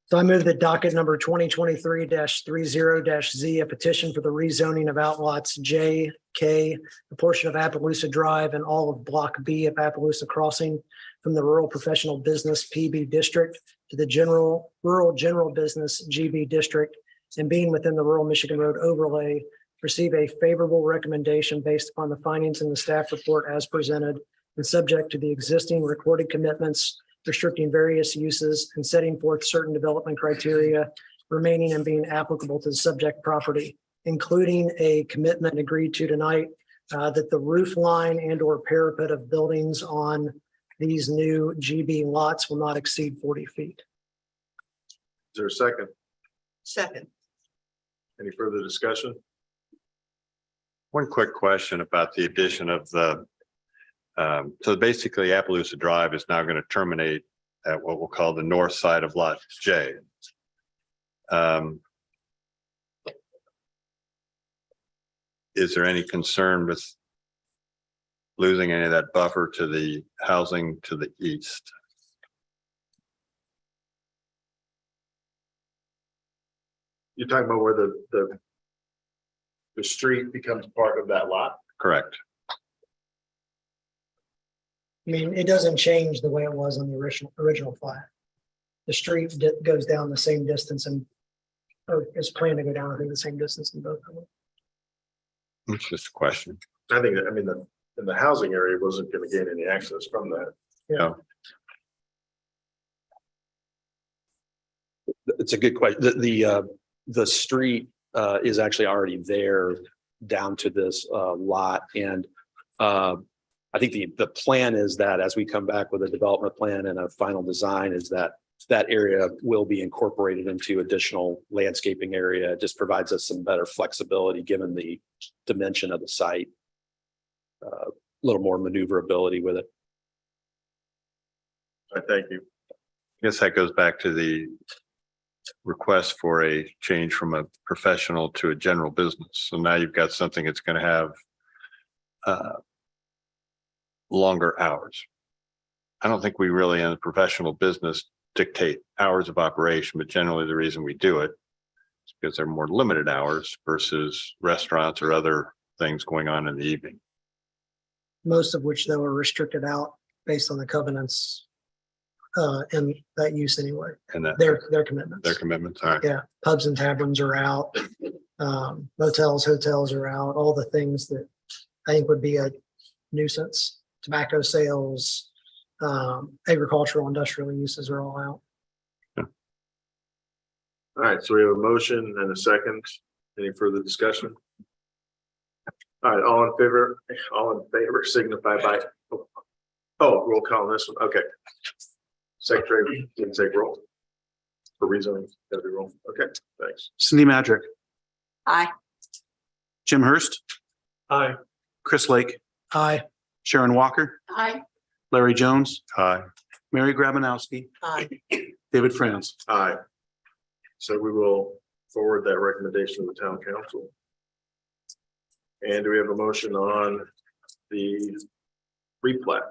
So I move that docket number 2023-30-Z, a petition for the rezoning of outlots J, K, a portion of Appaloosa Drive and all of Block B of Appaloosa Crossing from the Rural Professional Business PB District to the Rural General Business GB District, and being within the Rural Michigan Road overlay, receive a favorable recommendation based upon the findings in the staff report as presented and subject to the existing recorded commitments restricting various uses and setting forth certain development criteria remaining and being applicable to the subject property, including a commitment agreed to tonight that the roof line and or parapet of buildings on these new GB lots will not exceed 40 feet. Is there a second? Second. Any further discussion? One quick question about the addition of the, so basically Appaloosa Drive is now going to terminate at what we'll call the north side of lot J. Is there any concern with losing any of that buffer to the housing to the east? You're talking about where the street becomes part of that lot? Correct. I mean, it doesn't change the way it was on the original plat. The street goes down the same distance and or is planned to go down, I think, the same distance in both of them. It's just a question. I think that, I mean, the housing area wasn't going to gain any access from that. Yeah. It's a good question. The street is actually already there down to this lot. And I think the plan is that as we come back with a development plan and a final design is that area will be incorporated into additional landscaping area. It just provides us some better flexibility given the dimension of the site. A little more maneuverability with it. I thank you. I guess that goes back to the request for a change from a professional to a general business. So now you've got something that's going to have longer hours. I don't think we really in the professional business dictate hours of operation, but generally the reason we do it is because they're more limited hours versus restaurants or other things going on in the evening. Most of which though are restricted out based on the covenants and that use anyway. And that Their commitments. their commitments are. Yeah, pubs and taverns are out. Motels, hotels are out, all the things that I think would be a nuisance. Tobacco sales, agricultural, industrial uses are all out. All right, so we have a motion and a second. Any further discussion? All right, all in favor signify by, roll call on this one. Okay. Secretary, you can take roll. For reason, gotta be roll. Okay, thanks. Cindy Madrick, Aye. Jim Hurst, Aye. Chris Lake, Aye. Sharon Walker, Aye. Larry Jones, Aye. Mary Grabanowski, Aye. David Franz. Aye. So we will forward that recommendation to the town council. And do we have a motion on the replat?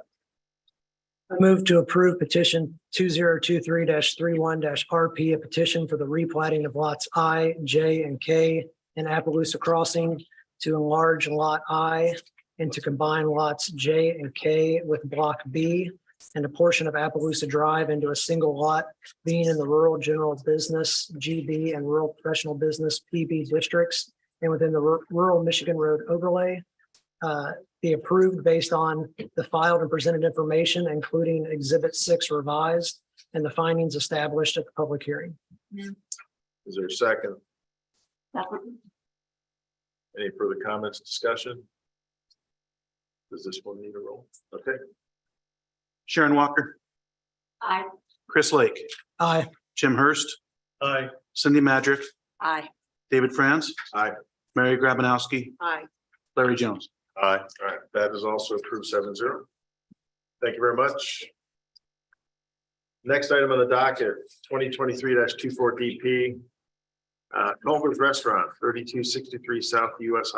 I move to approve petition 2023-31-RP, a petition for the replatting of lots I, J, and K in Appaloosa Crossing to enlarge lot I and to combine lots J and K with block B and a portion of Appaloosa Drive into a single lot, being in the rural general business GB and rural professional business PB districts and within the rural Michigan Road overlay. Be approved based on the filed and presented information, including Exhibit 6 revised and the findings established at the public hearing. Is there a second? Second. Any further comments, discussion? Does this one need a roll? Okay. Sharon Walker, Aye. Chris Lake, Aye. Jim Hurst, Aye. Cindy Madrick, Aye. David Franz, Aye. Mary Grabanowski, Aye. Larry Jones. Aye. All right, that is also approved 7-0. Thank you very much. Next item on the docket, 2023-24 DP. Culver's Restaurant, 3263 South US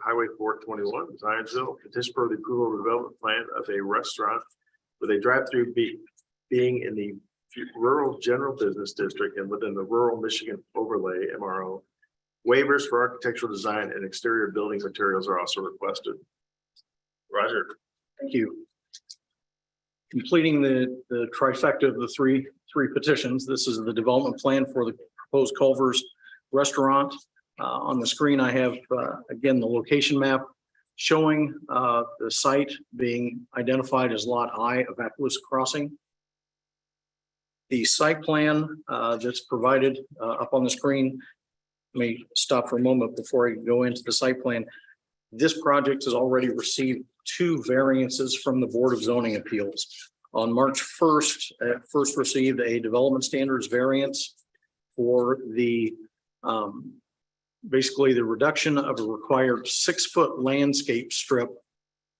Highway 421, Zionsville. Petition for the approval of the development plan of a restaurant with a drive-through being in the rural general business district and within the rural Michigan overlay MRO. Waivers for architectural design and exterior building materials are also requested. Roger. Thank you. Completing the trifecta of the three petitions. This is the development plan for the proposed Culver's Restaurant. On the screen, I have, again, the location map showing the site being identified as Lot I of Appaloosa Crossing. The site plan that's provided up on the screen, let me stop for a moment before I go into the site plan. This project has already received 2 variances from the Board of Zoning Appeals. On March 1st, it first received a development standards variance for the basically the reduction of a required 6-foot landscape strip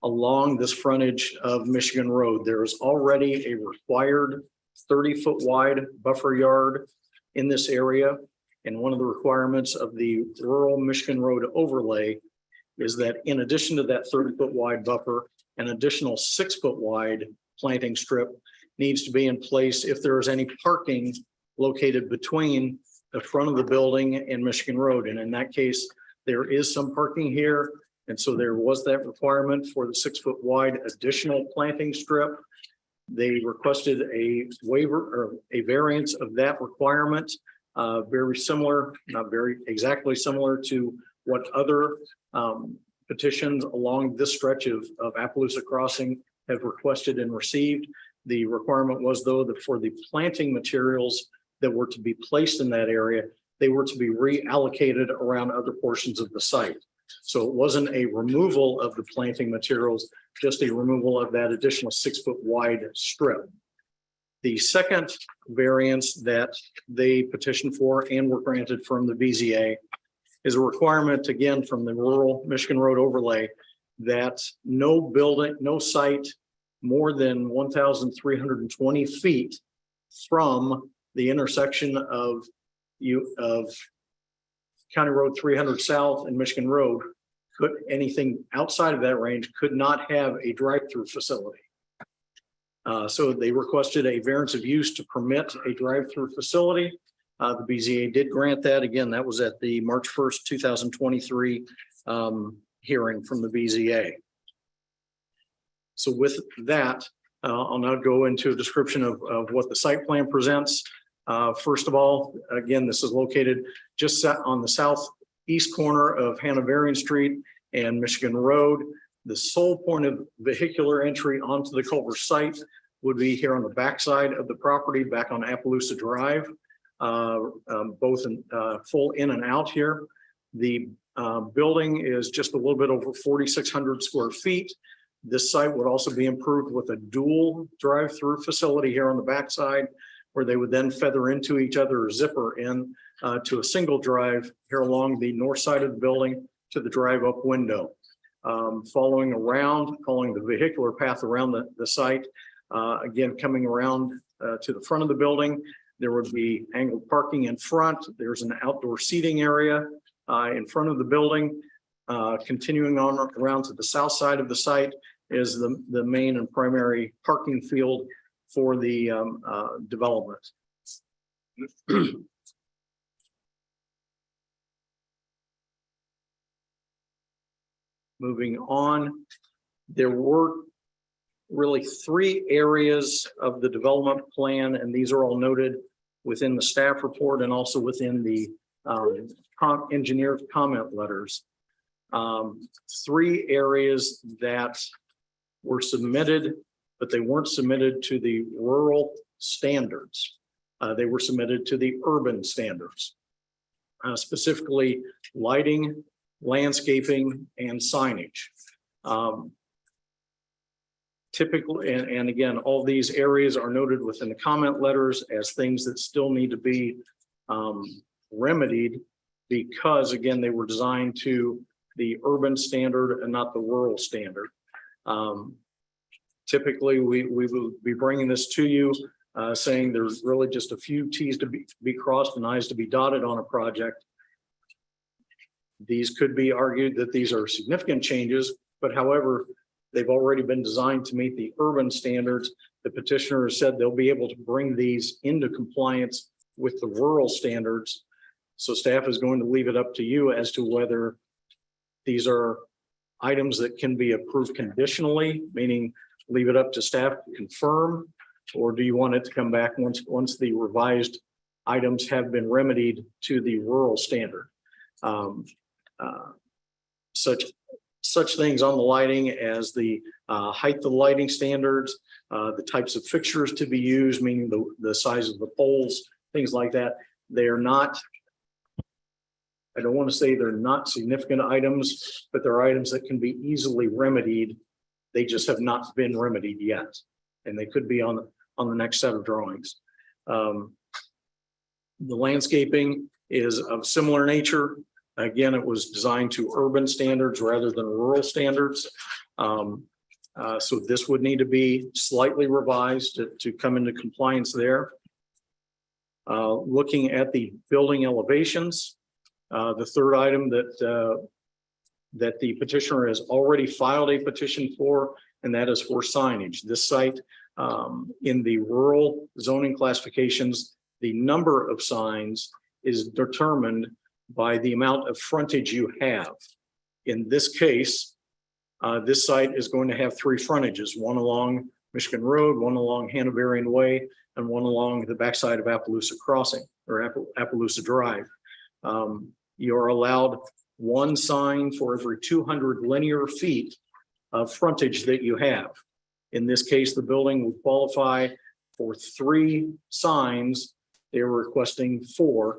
along this frontage of Michigan Road. There is already a required 30-foot wide buffer yard in this area. And one of the requirements of the rural Michigan Road overlay is that in addition to that 30-foot wide buffer, an additional 6-foot wide planting strip needs to be in place if there is any parking located between the front of the building and Michigan Road. And in that case, there is some parking here. And so there was that requirement for the 6-foot wide additional planting strip. They requested a waiver or a variance of that requirement, very similar, not very exactly similar to what other petitions along this stretch of Appaloosa Crossing have requested and received. The requirement was, though, that for the planting materials that were to be placed in that area, they were to be reallocated around other portions of the site. So it wasn't a removal of the planting materials, just a removal of that additional 6-foot wide strip. The second variance that they petitioned for and were granted from the BZA is a requirement, again, from the rural Michigan Road overlay that no building, no site more than 1,320 feet from the intersection of County Road 300 South and Michigan Road, could anything outside of that range could not have a drive-through facility. So they requested a variance of use to permit a drive-through facility. The BZA did grant that. Again, that was at the March 1st, 2023 hearing from the BZA. So with that, I'll now go into a description of what the site plan presents. First of all, again, this is located just on the southeast corner of Hanoverian Street and Michigan Road. The sole point of vehicular entry onto the Culver site would be here on the backside of the property, back on Appaloosa Drive, both in full in and out here. The building is just a little bit over 4,600 square feet. This site would also be improved with a dual drive-through facility here on the backside, where they would then feather into each other or zipper in to a single drive here along the north side of the building to the drive-up window. Following the vehicular path around the site, again, coming around to the front of the building, there would be angled parking in front. There's an outdoor seating area in front of the building. Continuing on around to the south side of the site is the main and primary parking field for the development. Moving on, there were really three areas of the development plan, and these are all noted within the staff report and also within the engineer comment letters. Three areas that were submitted, but they weren't submitted to the rural standards. They were submitted to the urban standards, specifically lighting, landscaping, and signage. Typically, and again, all these areas are noted within the comment letters as things that still need to be remedied, because again, they were designed to the urban standard and not the rural standard. Typically, we will be bringing this to you saying there's really just a few T's to be crossed and I's to be dotted on a project. These could be argued that these are significant changes, but however, they've already been designed to meet the urban standards. The petitioner has said they'll be able to bring these into compliance with the rural standards. So staff is going to leave it up to you as to whether these are items that can be approved conditionally, meaning leave it up to staff to confirm, or do you want it to come back once the revised items have been remedied to the rural standard? Such things on the lighting as the height of the lighting standards, the types of fixtures to be used, meaning the size of the poles, things like that. They're not, I don't want to say they're not significant items, but they're items that can be easily remedied. They just have not been remedied yet, and they could be on the next set of drawings. The landscaping is of similar nature. Again, it was designed to urban standards rather than rural standards. So this would need to be slightly revised to come into compliance there. Looking at the building elevations, the third item that the petitioner has already filed a petition for, and that is for signage. This site in the rural zoning classifications, the number of signs is determined by the amount of frontage you have. In this case, this site is going to have three frontages, one along Michigan Road, one along Hanoverian Way, and one along the backside of Appaloosa Crossing or Appaloosa Drive. You're allowed one sign for every 200 linear feet of frontage that you have. In this case, the building would qualify for 3 signs. They're requesting 4.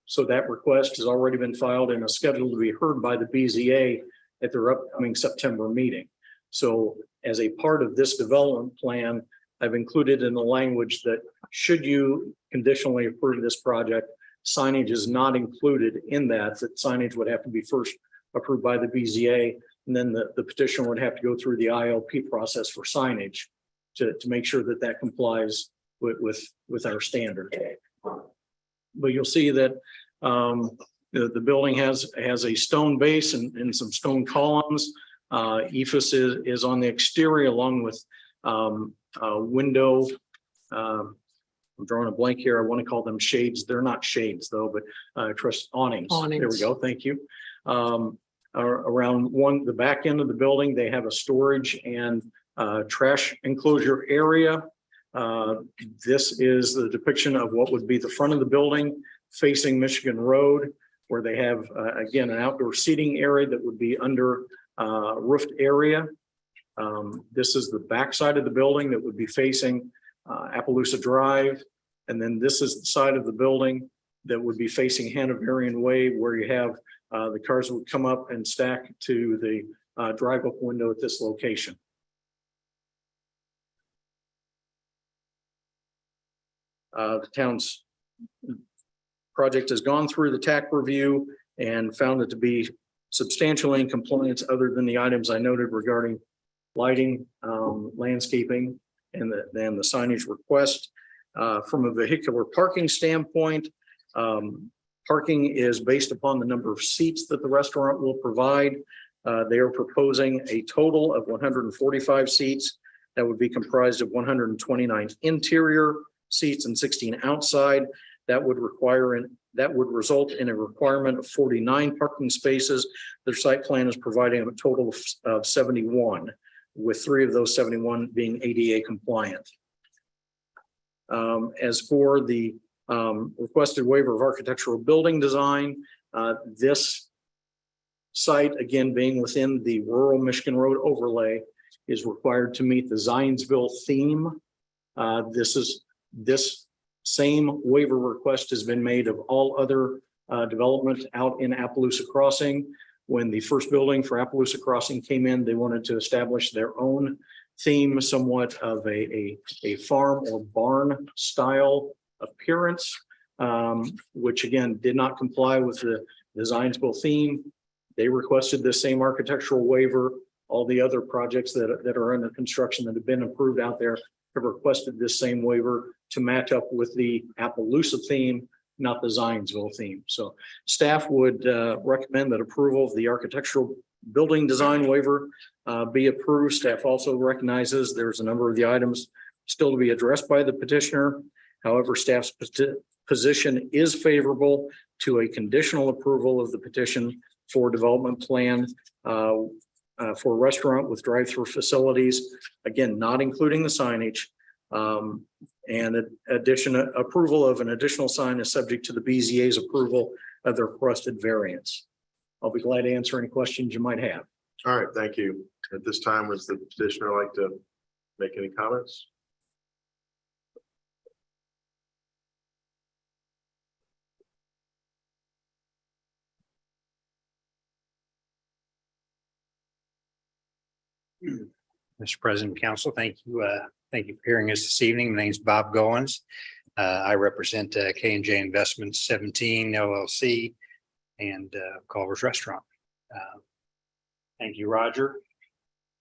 So that request has already been filed and is scheduled to be heard by the BZA at their upcoming September meeting. So as a part of this development plan, I've included in the language that should you conditionally approve this project, signage is not included in that signage would have to be first approved by the BZA, and then the petitioner would have to go through the ILP process for signage to make sure that that complies with our standard. But you'll see that the building has a stone base and some stone columns. EFS is on the exterior along with window. I'm drawing a blank here. I want to call them shades. They're not shades though, but truss awnings. There we go. Thank you. Around the back end of the building, they have a storage and trash enclosure area. This is the depiction of what would be the front of the building facing Michigan Road, where they have, again, an outdoor seating area that would be under roofed area. This is the back side of the building that would be facing Appaloosa Drive. And then this is the side of the building that would be facing Hanoverian Way, where you have the cars would come up and stack to the drive-up window at this location. The town's project has gone through the TAC review and found it to be substantially in compliance other than the items I noted regarding lighting, landscaping, and the signage request. From a vehicular parking standpoint, parking is based upon the number of seats that the restaurant will provide. They are proposing a total of 145 seats. That would be comprised of 129 interior seats and 16 outside. That would result in a requirement of 49 parking spaces. Their site plan is providing a total of 71. with 3 of those 71 being ADA compliant. As for the requested waiver of architectural building design, this site, again, being within the rural Michigan Road overlay, is required to meet the Zionsville theme. This same waiver request has been made of all other development out in Appaloosa Crossing. When the first building for Appaloosa Crossing came in, they wanted to establish their own theme, somewhat of a farm or barn style appearance, which again did not comply with the Zionsville theme. They requested the same architectural waiver. All the other projects that are under construction that have been approved out there have requested this same waiver to match up with the Appaloosa theme, not the Zionsville theme. So staff would recommend that approval of the architectural building design waiver be approved. Staff also recognizes there's a number of the items still to be addressed by the petitioner. However, staff's position is favorable to a conditional approval of the petition for development plan for a restaurant with drive-through facilities, again, not including the signage. And approval of an additional sign is subject to the BZA's approval of the requested variance. I'll be glad to answer any questions you might have. All right, thank you. At this time, would the petitioner like to make any comments? Mr. President, Council, thank you. Thank you for hearing us this evening. My name is Bob Goins. I represent K&J Investments 17 LLC and Culver's Restaurant. Thank you, Roger.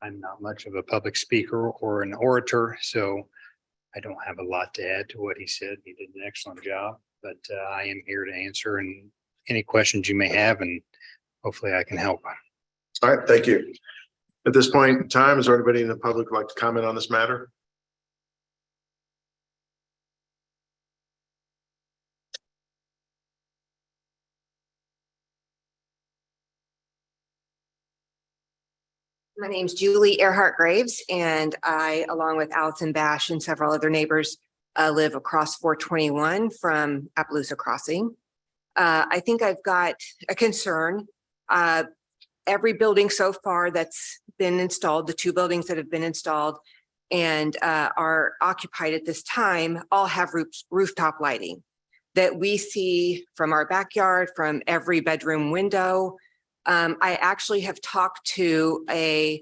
I'm not much of a public speaker or an orator, so I don't have a lot to add to what he said. He did an excellent job, but I am here to answer any questions you may have, and hopefully I can help. All right, thank you. At this point in time, is there anybody in the public who'd like to comment on this matter? My name's Julie Earhart Graves, and I, along with Allison Bash and several other neighbors, live across 421 from Appaloosa Crossing. I think I've got a concern. Every building so far that's been installed, the 2 buildings that have been installed and are occupied at this time, all have rooftop lighting that we see from our backyard, from every bedroom window. I actually have talked to a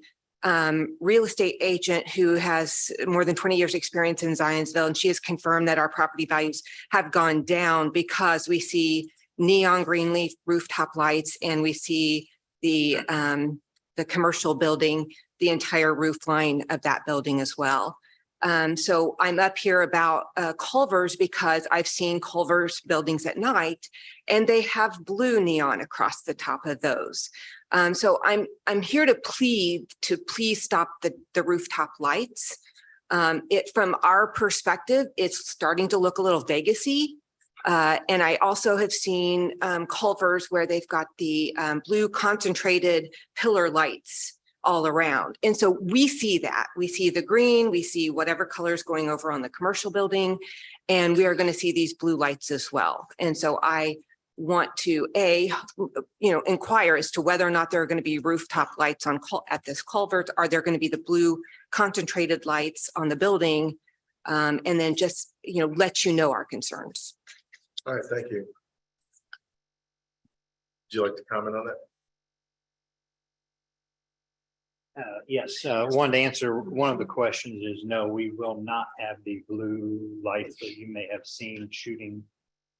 real estate agent who has more than 20 years experience in Zionsville, and she has confirmed that our property values have gone down because we see neon green leaf rooftop lights, and we see the commercial building, the entire roof line of that building as well. So I'm up here about Culver's because I've seen Culver's buildings at night, and they have blue neon across the top of those. So I'm here to please stop the rooftop lights. From our perspective, it's starting to look a little Vegas-y. And I also have seen Culver's where they've got the blue concentrated pillar lights all around. And so we see that. We see the green, we see whatever color is going over on the commercial building, and we are going to see these blue lights as well. And so I want to inquire as to whether or not there are going to be rooftop lights at this culvert. Are there going to be the blue concentrated lights on the building? And then just, let you know our concerns. All right, thank you. Would you like to comment on that? Yes, one to answer one of the questions is no, we will not have the blue lights that you may have seen shooting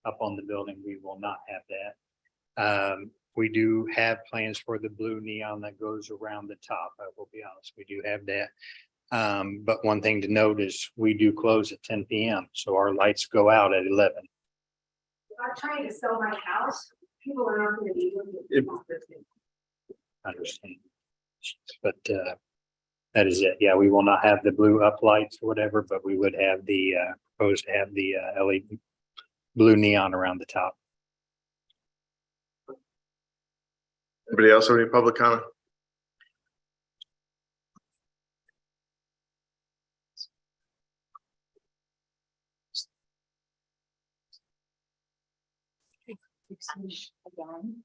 up on the building. We will not have that. We do have plans for the blue neon that goes around the top. I will be honest, we do have that. But one thing to note is we do close at 10 p.m. So our lights go out at 11. If I'm trying to sell my house, people are not going to be looking at this. Understand. But that is it. Yeah, we will not have the blue up lights or whatever, but we would have the proposed to have the LED blue neon around the top. Anybody else have any public comment? Again,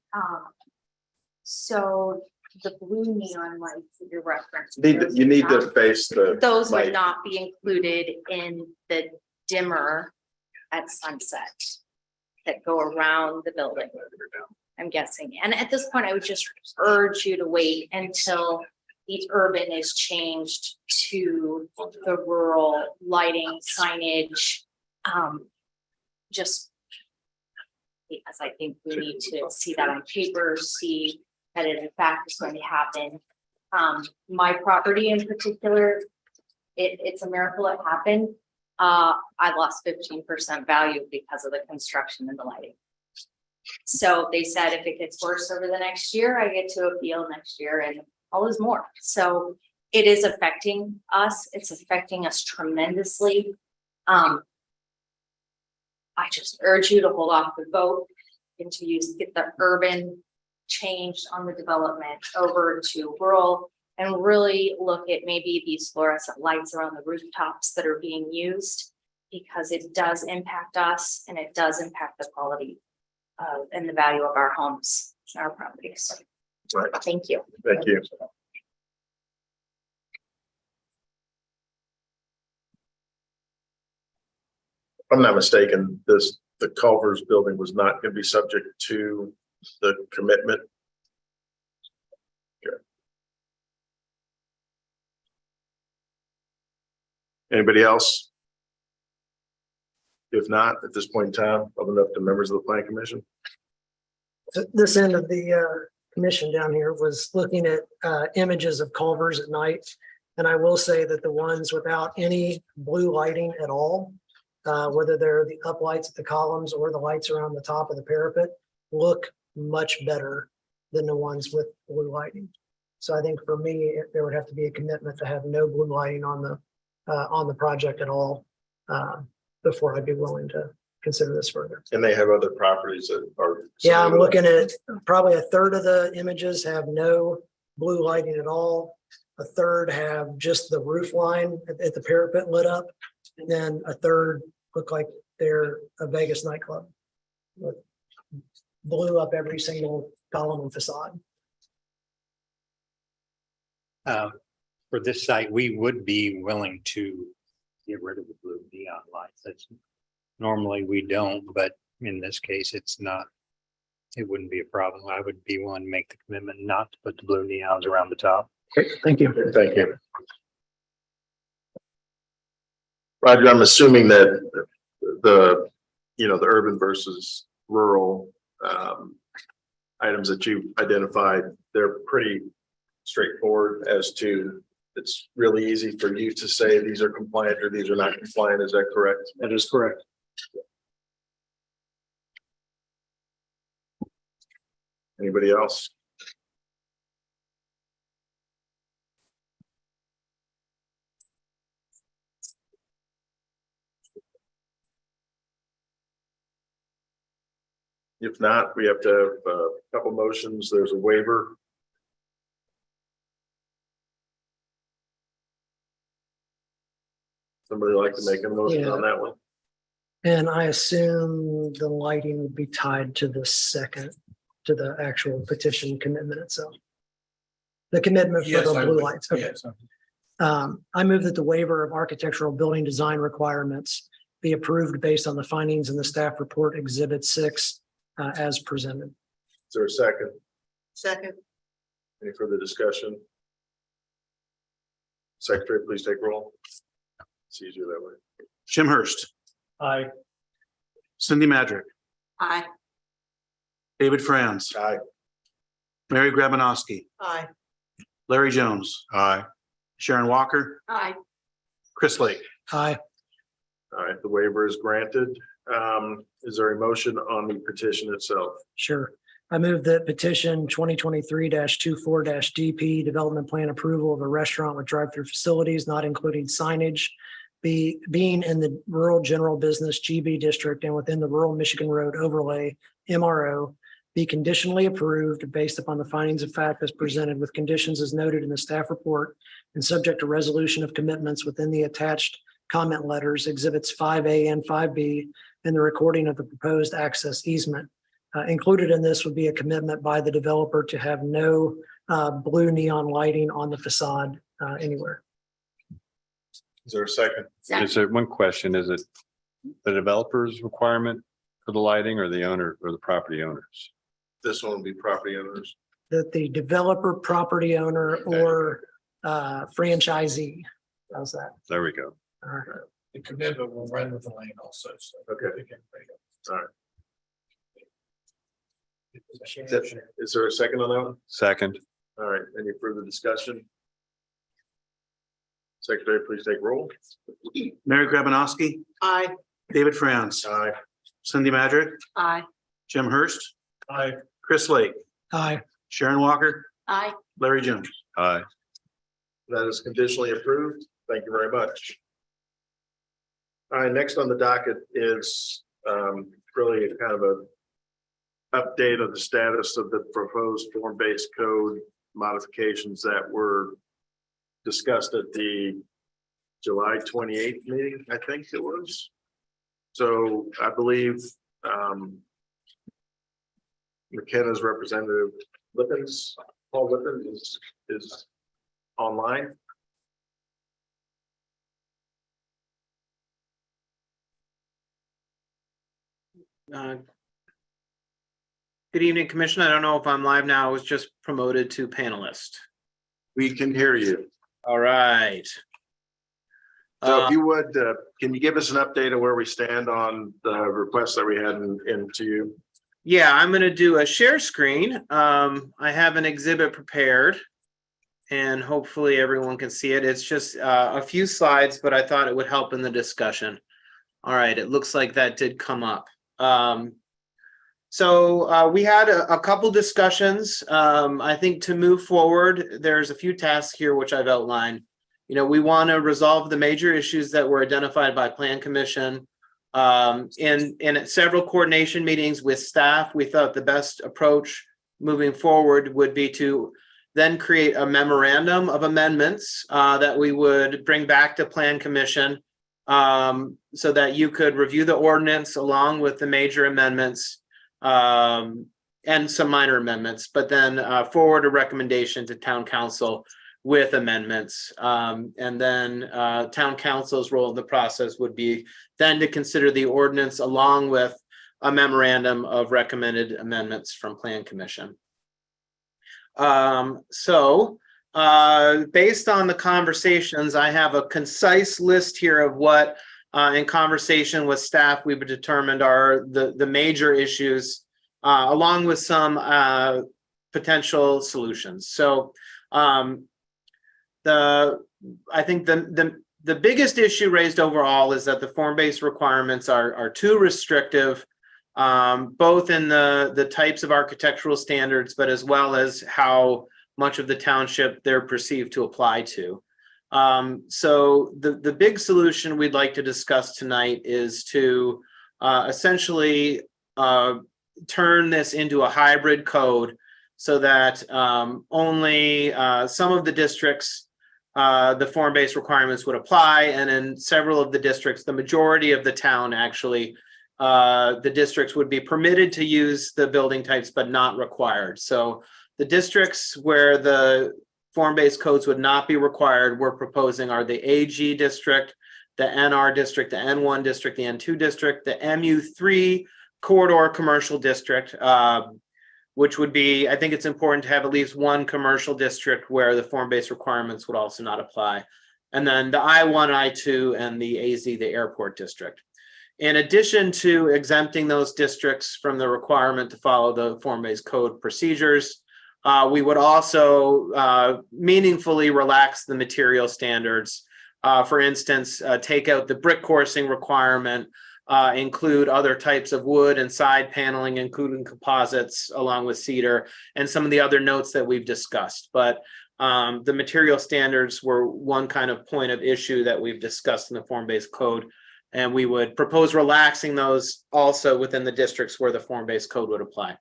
so the blue neon lights that you're referencing. You need to face the. Those would light. not be included in the dimmer at sunset that go around the building, I'm guessing. And at this point, I would just urge you to wait until the urban is changed to the rural lighting signage. Just because I think we need to see that on paper, see that it in fact is going to happen. My property in particular, it's a miracle it happened. I lost 15% value because of the construction and the lighting. So they said if it gets worse over the next year, I get to appeal next year and all is more. So it is affecting us. It's affecting us tremendously. I just urge you to hold off the vote and to get the urban changed on the development over to rural and really look at maybe these fluorescent lights around the rooftops that are being used, because it does impact us and it does impact the quality and the value of our homes and our properties. Right. Thank you. Thank you. If I'm not mistaken, the Culver's building was not going to be subject to the commitment. Okay. Anybody else? If not, at this point in time, open up to members of the Planning Commission. This end of the commission down here was looking at images of Culvers at night. And I will say that the ones without any blue lighting at all, whether they're the uplights at the columns or the lights around the top of the parapet, look much better than the ones with blue lighting. So I think for me, there would have to be a commitment to have no blue lighting on the project at all before I'd be willing to consider this further. And they have other properties that are. Yeah, I'm looking at probably a third of the images have no blue lighting at all. A third have just the roof line at the parapet lit up. And then a third look like they're a Vegas nightclub. Blew up every single column and facade. For this site, we would be willing to get rid of the blue neon lights. That's normally we don't, but in this case, it's not. It wouldn't be a problem. I would be willing to make the commitment not to put the blue neons around the top. Okay, thank you. Thank you. Roger, I'm assuming that the urban versus rural items that you identified, they're pretty straightforward as to, it's really easy for you to say these are compliant or these are not compliant. Is that correct? That is correct. Anybody else? If not, we have to have a couple motions. There's a waiver. Somebody like to make a motion on that one? And I assume the lighting would be tied to the actual petition commitment itself. The commitment for the blue lights. Okay. I move that the waiver of architectural building design requirements be approved based on the findings in the staff report Exhibit 6 as presented. Is there a second? Second. Any further discussion? Secretary, please take roll. It's easier that way. Jim Hurst, I Cindy Madrick, Aye. David Franz, Aye. Mary Grabanowski, Aye. Larry Jones, Aye. Sharon Walker, Aye. Chris Lake. Aye. All right, the waiver is granted. Is there a motion on the petition itself? Sure. I move that petition 2023-24-DP development plan approval of a restaurant with drive-through facilities not including signage being in the rural general business GB district and within the rural Michigan Road overlay MRO be conditionally approved based upon the findings of fact as presented with conditions as noted in the staff report and subject to resolution of commitments within the attached comment letters, exhibits 5A and 5B, and the recording of the proposed access easement. Included in this would be a commitment by the developer to have no blue neon lighting on the facade anywhere. Is there a second? Is there one question? Is it the developer's requirement for the lighting or the owner or the property owners? This one will be property owners. That the developer, property owner, or franchisee. How's that? There we go. All right. The commitment will run with the lane also. So Okay. again, All right. Is there a second on that one? Second, All right, any further discussion? Secretary, please take roll. Mary Grabanowski. Aye. David Franz. Aye. Cindy Madrick. Aye. Jim Hurst. Aye. Chris Lake. Aye. Sharon Walker. I, Larry Jones. aye. That is conditionally approved. Thank you very much. All right, next on the docket is really a kind of a update of the status of the proposed form-based code modifications that were discussed at the July 28th meeting, I think it was. So I believe McKenna's representative Lippens, Paul Lippens is online. Good evening, Commission. I don't know if I'm live now. I was just promoted to panelist. We can hear you. All right. So if you would, can you give us an update of where we stand on the requests that we had into you? Yeah, I'm going to do a share screen. I have an exhibit prepared and hopefully everyone can see it. It's just a few slides, but I thought it would help in the discussion. All right, it looks like that did come up. So we had a couple discussions. I think to move forward, there's a few tasks here which I've outlined. You know, we want to resolve the major issues that were identified by Plan Commission. In several coordination meetings with staff, we thought the best approach moving forward would be to then create a memorandum of amendments that we would bring back to Plan Commission so that you could review the ordinance along with the major amendments and some minor amendments, but then forward a recommendation to Town Council with amendments. And then Town Council's role in the process would be then to consider the ordinance along with a memorandum of recommended amendments from Plan Commission. So based on the conversations, I have a concise list here of what in conversation with staff we've determined are the major issues along with some potential solutions. So I think the biggest issue raised overall is that the form-based requirements are too restrictive, both in the types of architectural standards, but as well as how much of the township they're perceived to apply to. So the big solution we'd like to discuss tonight is to essentially turn this into a hybrid code so that only some of the districts the form-based requirements would apply, and in several of the districts, the majority of the town actually, the districts would be permitted to use the building types, but not required. So the districts where the form-based codes would not be required, we're proposing are the AG district, the NR district, the N1 district, the N2 district, the MU3 corridor commercial district, which would be, I think it's important to have at least one commercial district where the form-based requirements would also not apply. And then the I1, I2, and the AZ, the airport district. In addition to exempting those districts from the requirement to follow the form-based code procedures, we would also meaningfully relax the material standards. For instance, take out the brick coursing requirement, include other types of wood and side paneling, including composites along with cedar and some of the other notes that we've discussed. But the material standards were one kind of point of issue that we've discussed in the form-based code. And we would propose relaxing those also within the districts where the form-based code would apply.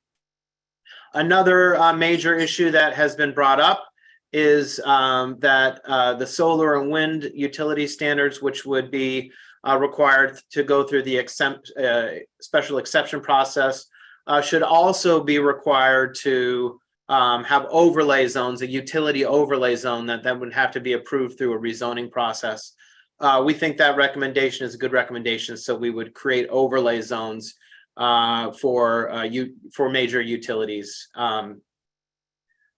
Another major issue that has been brought up is that the solar and wind utility standards, which would be required to go through the special exception process, should also be required to have overlay zones, a utility overlay zone that would have to be approved through a rezoning process. We think that recommendation is a good recommendation, so we would create overlay zones for major utilities.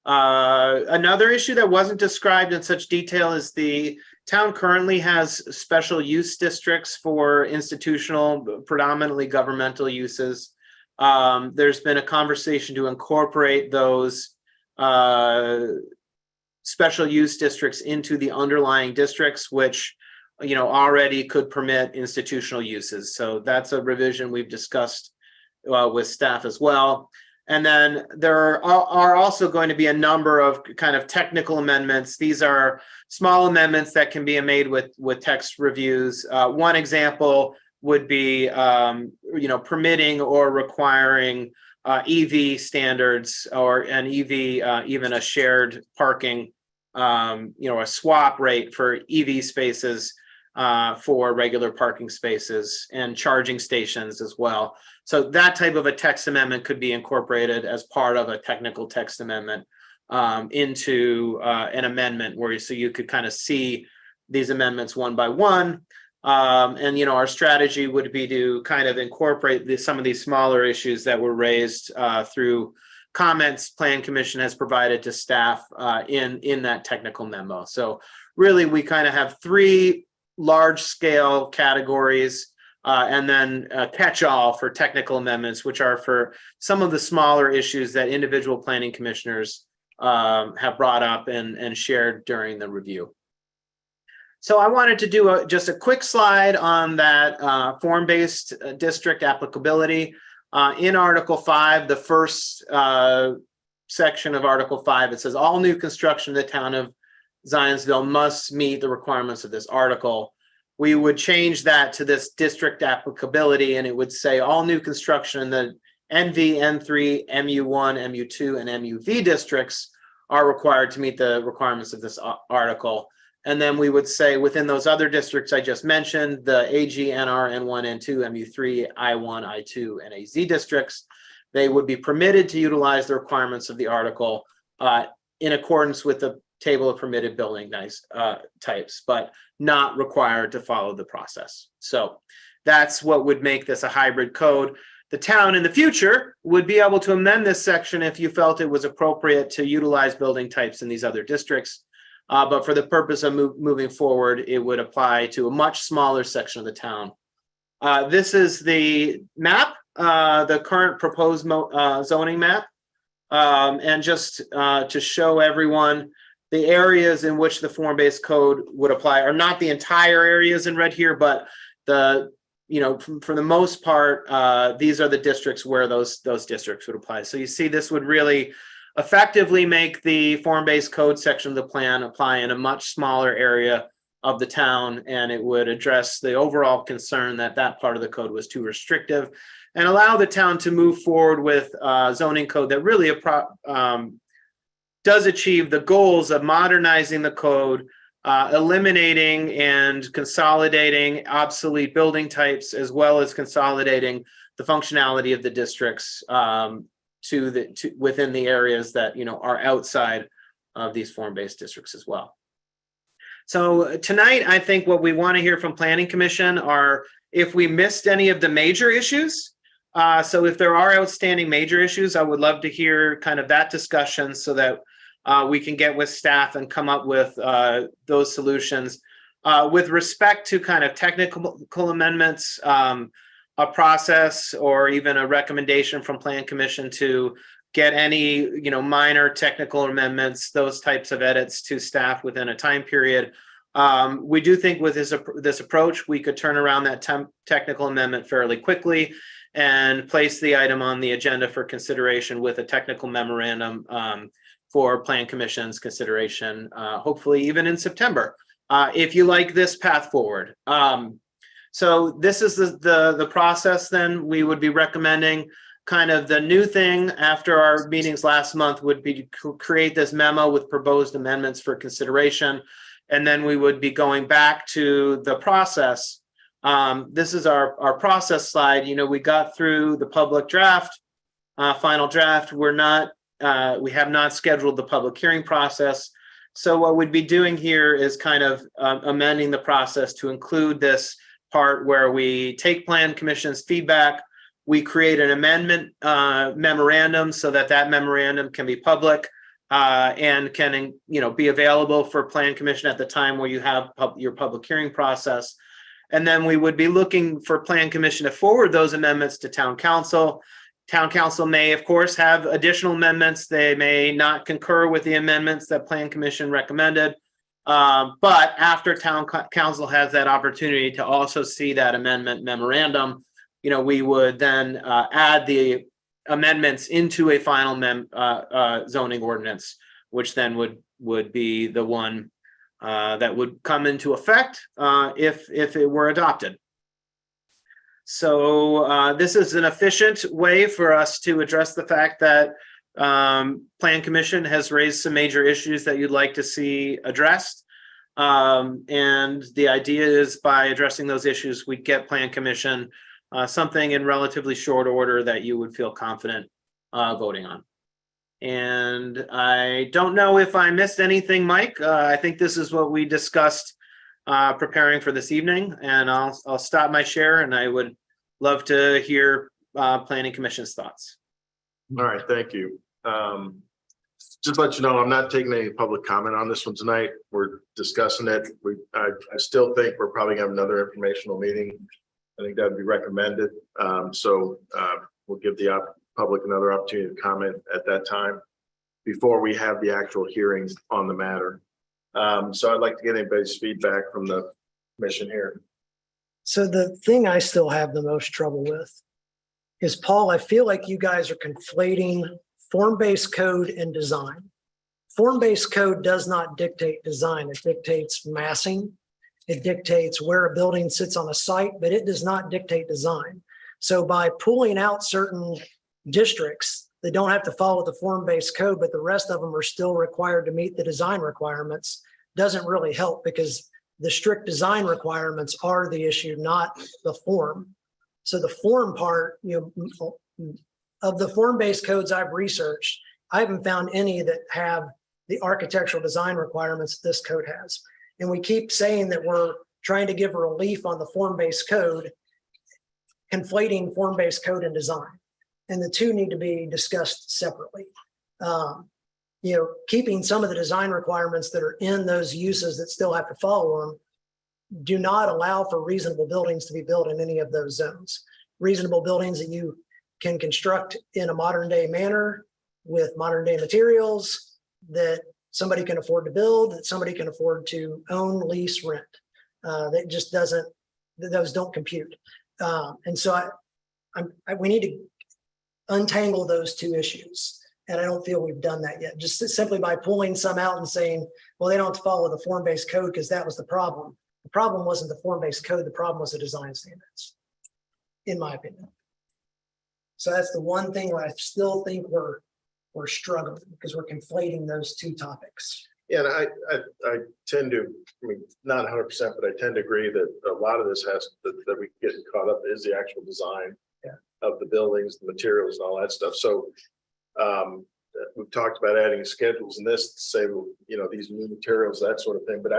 Another issue that wasn't described in such detail is the town currently has special use districts for institutional, predominantly governmental uses. There's been a conversation to incorporate those special use districts into the underlying districts, which already could permit institutional uses. So that's a revision we've discussed with staff as well. And then there are also going to be a number of kind of technical amendments. These are small amendments that can be made with text reviews. One example would be, permitting or requiring EV standards or an EV, even a shared parking, a swap rate for EV spaces for regular parking spaces and charging stations as well. So that type of a text amendment could be incorporated as part of a technical text amendment into an amendment so you could kind of see these amendments one by one. And our strategy would be to kind of incorporate some of these smaller issues that were raised through comments Plan Commission has provided to staff in that technical memo. So really, we kind of have three large scale categories and then a catch-all for technical amendments, which are for some of the smaller issues that individual planning commissioners have brought up and shared during the review. So I wanted to do just a quick slide on that form-based district applicability. In Article 5, the first section of Article 5, it says all new construction in the town of Zionsville must meet the requirements of this article. We would change that to this district applicability, and it would say all new construction in the NV, N3, MU1, MU2, and MUV districts are required to meet the requirements of this article. And then we would say within those other districts I just mentioned, the AG, NR, N1, N2, MU3, I1, I2, and AZ districts, they would be permitted to utilize the requirements of the article in accordance with the table of permitted building types, but not required to follow the process. So that's what would make this a hybrid code. The town in the future would be able to amend this section if you felt it was appropriate to utilize building types in these other districts. But for the purpose of moving forward, it would apply to a much smaller section of the town. This is the map, the current proposed zoning map. And just to show everyone, the areas in which the form-based code would apply are not the entire areas in red here, but for the most part, these are the districts where those districts would apply. So you see, this would really effectively make the form-based code section of the plan apply in a much smaller area of the town, and it would address the overall concern that that part of the code was too restrictive and allow the town to move forward with zoning code that really does achieve the goals of modernizing the code, eliminating and consolidating obsolete building types, as well as consolidating the functionality of the districts within the areas that are outside of these form-based districts as well. So tonight, I think what we want to hear from Planning Commission are if we missed any of the major issues. So if there are outstanding major issues, I would love to hear kind of that discussion so that we can get with staff and come up with those solutions. With respect to kind of technical amendments, a process or even a recommendation from Plan Commission to get any minor technical amendments, those types of edits to staff within a time period. We do think with this approach, we could turn around that technical amendment fairly quickly and place the item on the agenda for consideration with a technical memorandum for Plan Commission's consideration, hopefully even in September, if you like this path forward. So this is the process then. We would be recommending kind of the new thing after our meetings last month would be to create this memo with proposed amendments for consideration. And then we would be going back to the process. This is our process slide. We got through the public draft final draft. We have not scheduled the public hearing process. So what we'd be doing here is kind of amending the process to include this part where we take Plan Commission's feedback, we create an amendment memorandum so that memorandum can be public and can, be available for Plan Commission at the time where you have your public hearing process. And then we would be looking for Plan Commission to forward those amendments to Town Council. Town Council may, of course, have additional amendments. They may not concur with the amendments that Plan Commission recommended. But after Town Council has that opportunity to also see that amendment memorandum, we would then add the amendments into a final zoning ordinance, which then would be the one that would come into effect if it were adopted. So this is an efficient way for us to address the fact that Plan Commission has raised some major issues that you'd like to see addressed. And the idea is by addressing those issues, we get Plan Commission something in relatively short order that you would feel confident voting on. And I don't know if I missed anything, Mike. I think this is what we discussed preparing for this evening, and I'll stop my share, and I would love to hear Planning Commission's thoughts. All right, thank you. Just let you know, I'm not taking any public comment on this one tonight. We're discussing it. I still think we're probably gonna have another informational meeting. I think that would be recommended. So we'll give the public another opportunity to comment at that time before we have the actual hearings on the matter. So I'd like to get anybody's feedback from the commission here. So the thing I still have the most trouble with is, Paul, I feel like you guys are conflating form-based code and design. Form-based code does not dictate design. It dictates massing. It dictates where a building sits on a site, but it does not dictate design. So by pulling out certain districts that don't have to follow the form-based code, but the rest of them are still required to meet the design requirements, doesn't really help, because the strict design requirements are the issue, not the form. So the form part, of the form-based codes I've researched, I haven't found any that have the architectural design requirements this code has. And we keep saying that we're trying to give relief on the form-based code, conflating form-based code and design. And the two need to be discussed separately. Keeping some of the design requirements that are in those uses that still have to follow them do not allow for reasonable buildings to be built in any of those zones. Reasonable buildings that you can construct in a modern day manner with modern day materials that somebody can afford to build, that somebody can afford to own, lease, rent. That just doesn't, those don't compute. And so we need to untangle those two issues. And I don't feel we've done that yet. Just simply by pulling some out and saying, well, they don't have to follow the form-based code because that was the problem. The problem wasn't the form-based code. The problem was the design standards, in my opinion. So that's the one thing where I still think we're struggling, because we're conflating those two topics. Yeah, and I tend to, not 100%, but I tend to agree that a lot of this that we get caught up is the actual design of the buildings, the materials, and all that stuff. So we've talked about adding schedules in this to say, well, these new materials, that sort of thing. But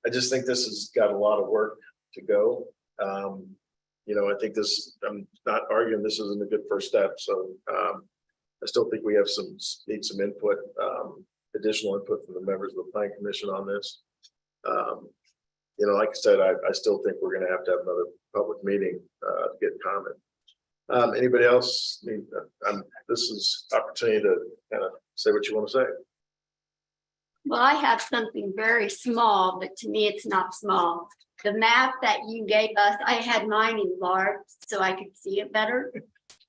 I just think this has got a lot of work to go. I think I'm not arguing this isn't a good first step. So I still think we need some input, additional input from the members of the Planning Commission on this. Like I said, I still think we're going to have another public meeting to get comment. Anybody else? This is opportunity to kind of say what you want to say. Well, I have something very small, but to me, it's not small. The map that you gave us, I had mine enlarged so I could see it better.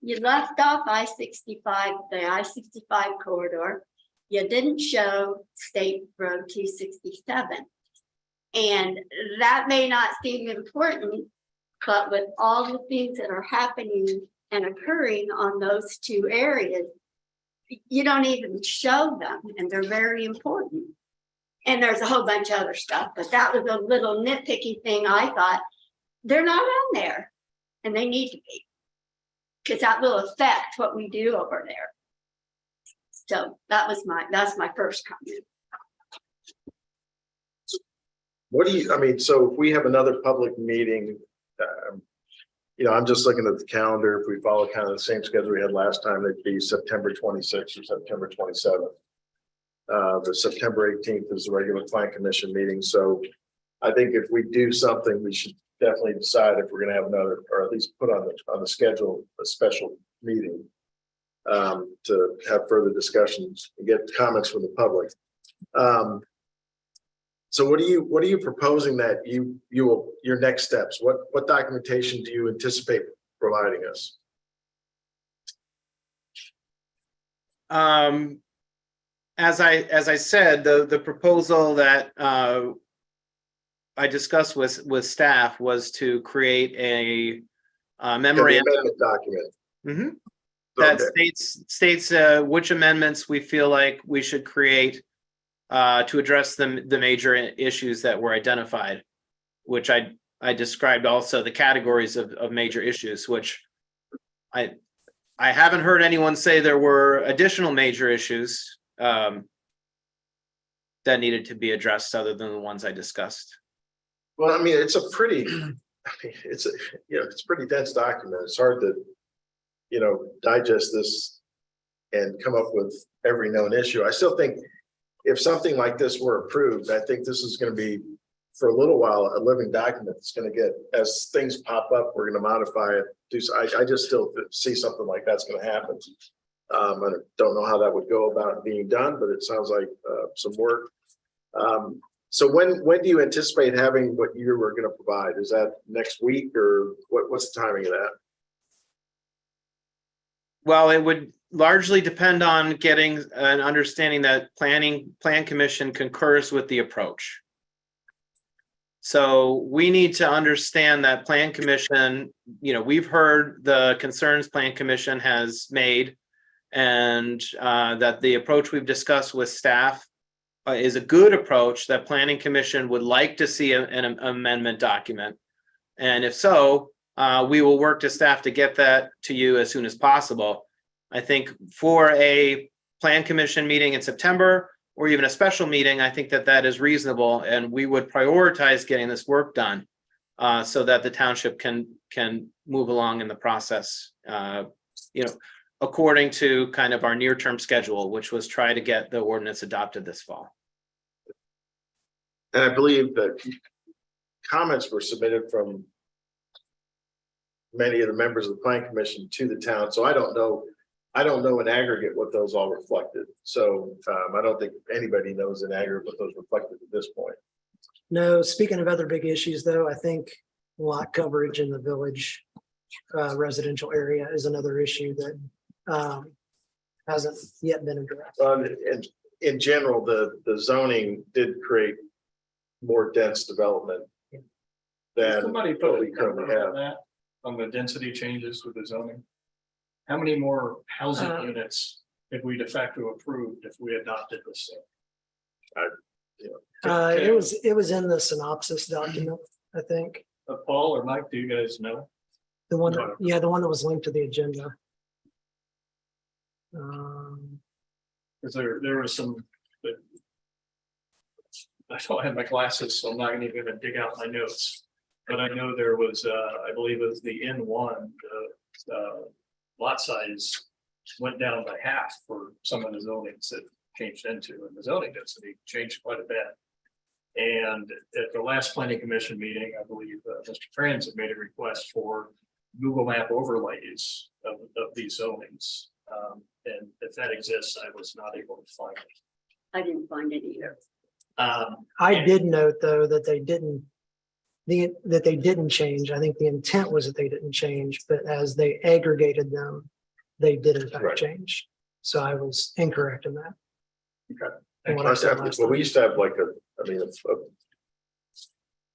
You left off I-65, the I-65 corridor. You didn't show State Road 267. And that may not seem important, but with all the things that are happening and occurring on those two areas, you don't even show them, and they're very important. And there's a whole bunch of other stuff, but that was a little nitpicky thing. I thought they're not on there, and they need to be. because that will affect what we do over there. So that's my first comment. What do you, I mean, so if we have another public meeting, I'm just looking at the calendar. If we follow kind of the same schedule we had last time, it'd be September 26th or September 27th. The September 18th is the regular plan commission meeting. So I think if we do something, we should definitely decide if we're going to have another, or at least put on the schedule, a special meeting to have further discussions and get comments from the public. So what are you proposing that you will, your next steps? What documentation do you anticipate providing us? As I said, the proposal that I discussed with staff was to create a memorandum Amendment document. Mhm. That Okay. states which amendments we feel like we should create to address the major issues that were identified, which I described also the categories of major issues, which I haven't heard anyone say there were additional major issues that needed to be addressed other than the ones I discussed. Well, I mean, it's a pretty, it's a pretty dense document. It's hard to, digest this and come up with every known issue. I still think if something like this were approved, I think this is going to be, for a little while, a living document. It's going to get, as things pop up, we're going to modify it. I just still see something like that's going to happen. I don't know how that would go about being done, but it sounds like some work. So when do you anticipate having what you were going to provide? Is that next week, or what's the timing of that? Well, it would largely depend on getting an understanding that plan commission concurs with the approach. So we need to understand that plan commission, we've heard the concerns plan commission has made, and that the approach we've discussed with staff is a good approach that planning commission would like to see an amendment document. And if so, we will work to staff to get that to you as soon as possible. I think for a plan commission meeting in September, or even a special meeting, I think that is reasonable, and we would prioritize getting this work done so that the township can move along in the process, according to kind of our near-term schedule, which was try to get the ordinance adopted this fall. And I believe that comments were submitted from many of the members of the plan commission to the town. So I don't know in aggregate what those all reflected. So I don't think anybody knows in aggregate what those reflected at this point. No, speaking of other big issues though, I think lot coverage in the village residential area is another issue that hasn't yet been addressed. And in general, the zoning did create more dense development than Somebody what put we currently have. on the density changes with the zoning. How many more housing units if we de facto approved if we adopted this thing? It was in the synopsis document, I think. Paul or Mike, do you guys know? The one that was linked to the agenda. Because there was some, but I don't have my glasses, so I'm not even gonna dig out my notes. But I know there was, I believe it was the N1, lot size went down by half for some of the zonings that changed into, and the zoning density changed quite a bit. And at the last planning commission meeting, I believe Mr. Franz had made a request for Google Map overlays of these zonings. And if that exists, I was not able to find it. I didn't find it either. I did note though that they didn't change. I think the intent was that they didn't change, but as they aggregated them, they did in fact Right. change. So I was incorrect in that. Okay. And what I said last Well, we time. used to have like a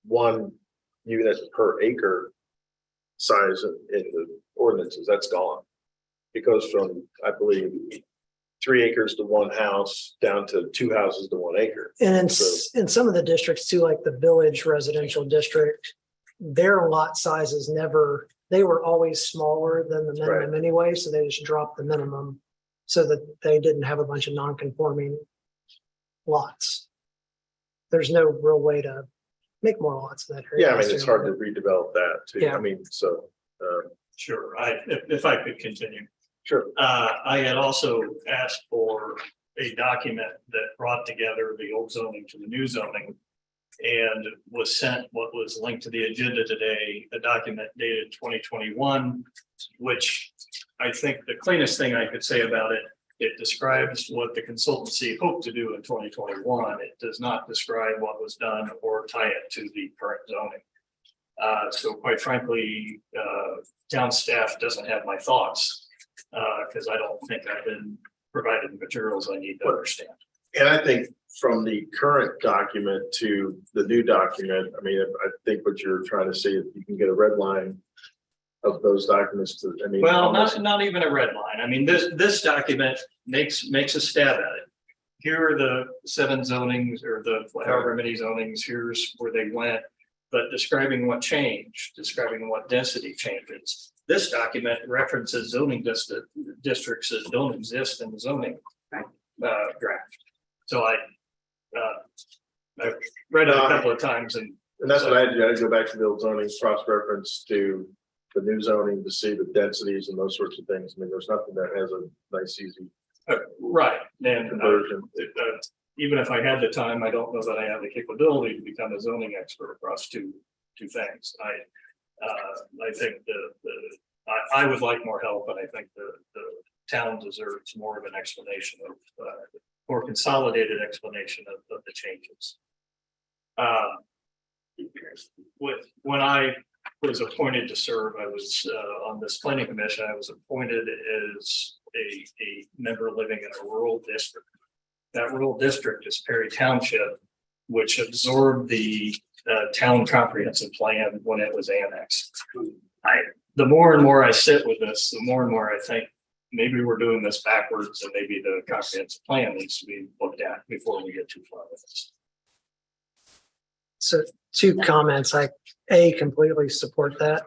one unit per acre size in the ordinances. That's gone. It goes from, I believe, 3 acres to one house down to 2 houses to 1 acre. And So- in some of the districts too, like the village residential district, their lot sizes they were always smaller than the minimum anyway, so they just dropped the minimum so that they didn't have a bunch of non-conforming lots. There's no real way to make more lots in that area. Yeah, I mean, it's hard to redevelop that too. Yeah. I mean, so, Sure, if I could continue. sure. I had also asked for a document that brought together the old zoning to the new zoning. And was sent what was linked to the agenda today, a document dated 2021, which I think the cleanest thing I could say about it, it describes what the consultancy hoped to do in 2021. It does not describe what was done or tie it to the current zoning. So quite frankly, town staff doesn't have my thoughts because I don't think I've been provided the materials I need to understand. And I think from the current document to the new document, I mean, I think what you're trying to say is you can get a red line of those documents to, I mean. Well, almost- not even a red line. I mean, this document makes a stab at it. Here are the 7 zonings or the however many zonings, here's where they went. But describing what changed, describing what density changes. This document references zoning districts that don't exist in the zoning draft. So I've read it a couple of times and that's what I did. I go back to the old zoning, cross-reference to the new zoning to see the densities and those sorts of things. I mean, there's nothing that has a nice, easy right. And conversion. even if I had the time, I don't know that I have the capability to become a zoning expert across two things. I think I would like more help, and I think the town deserves more of an explanation of more consolidated explanation of the changes. When I was appointed to serve, I was on this planning commission. I was appointed as a member living in a rural district. That rural district is Perry Township, which absorbed the town comprehensive plan when it was annexed. The more and more I sit with this, the more and more I think maybe we're doing this backwards, and maybe the comprehensive plan needs to be looked at before we get too far with this. So 2 comments. I completely support that.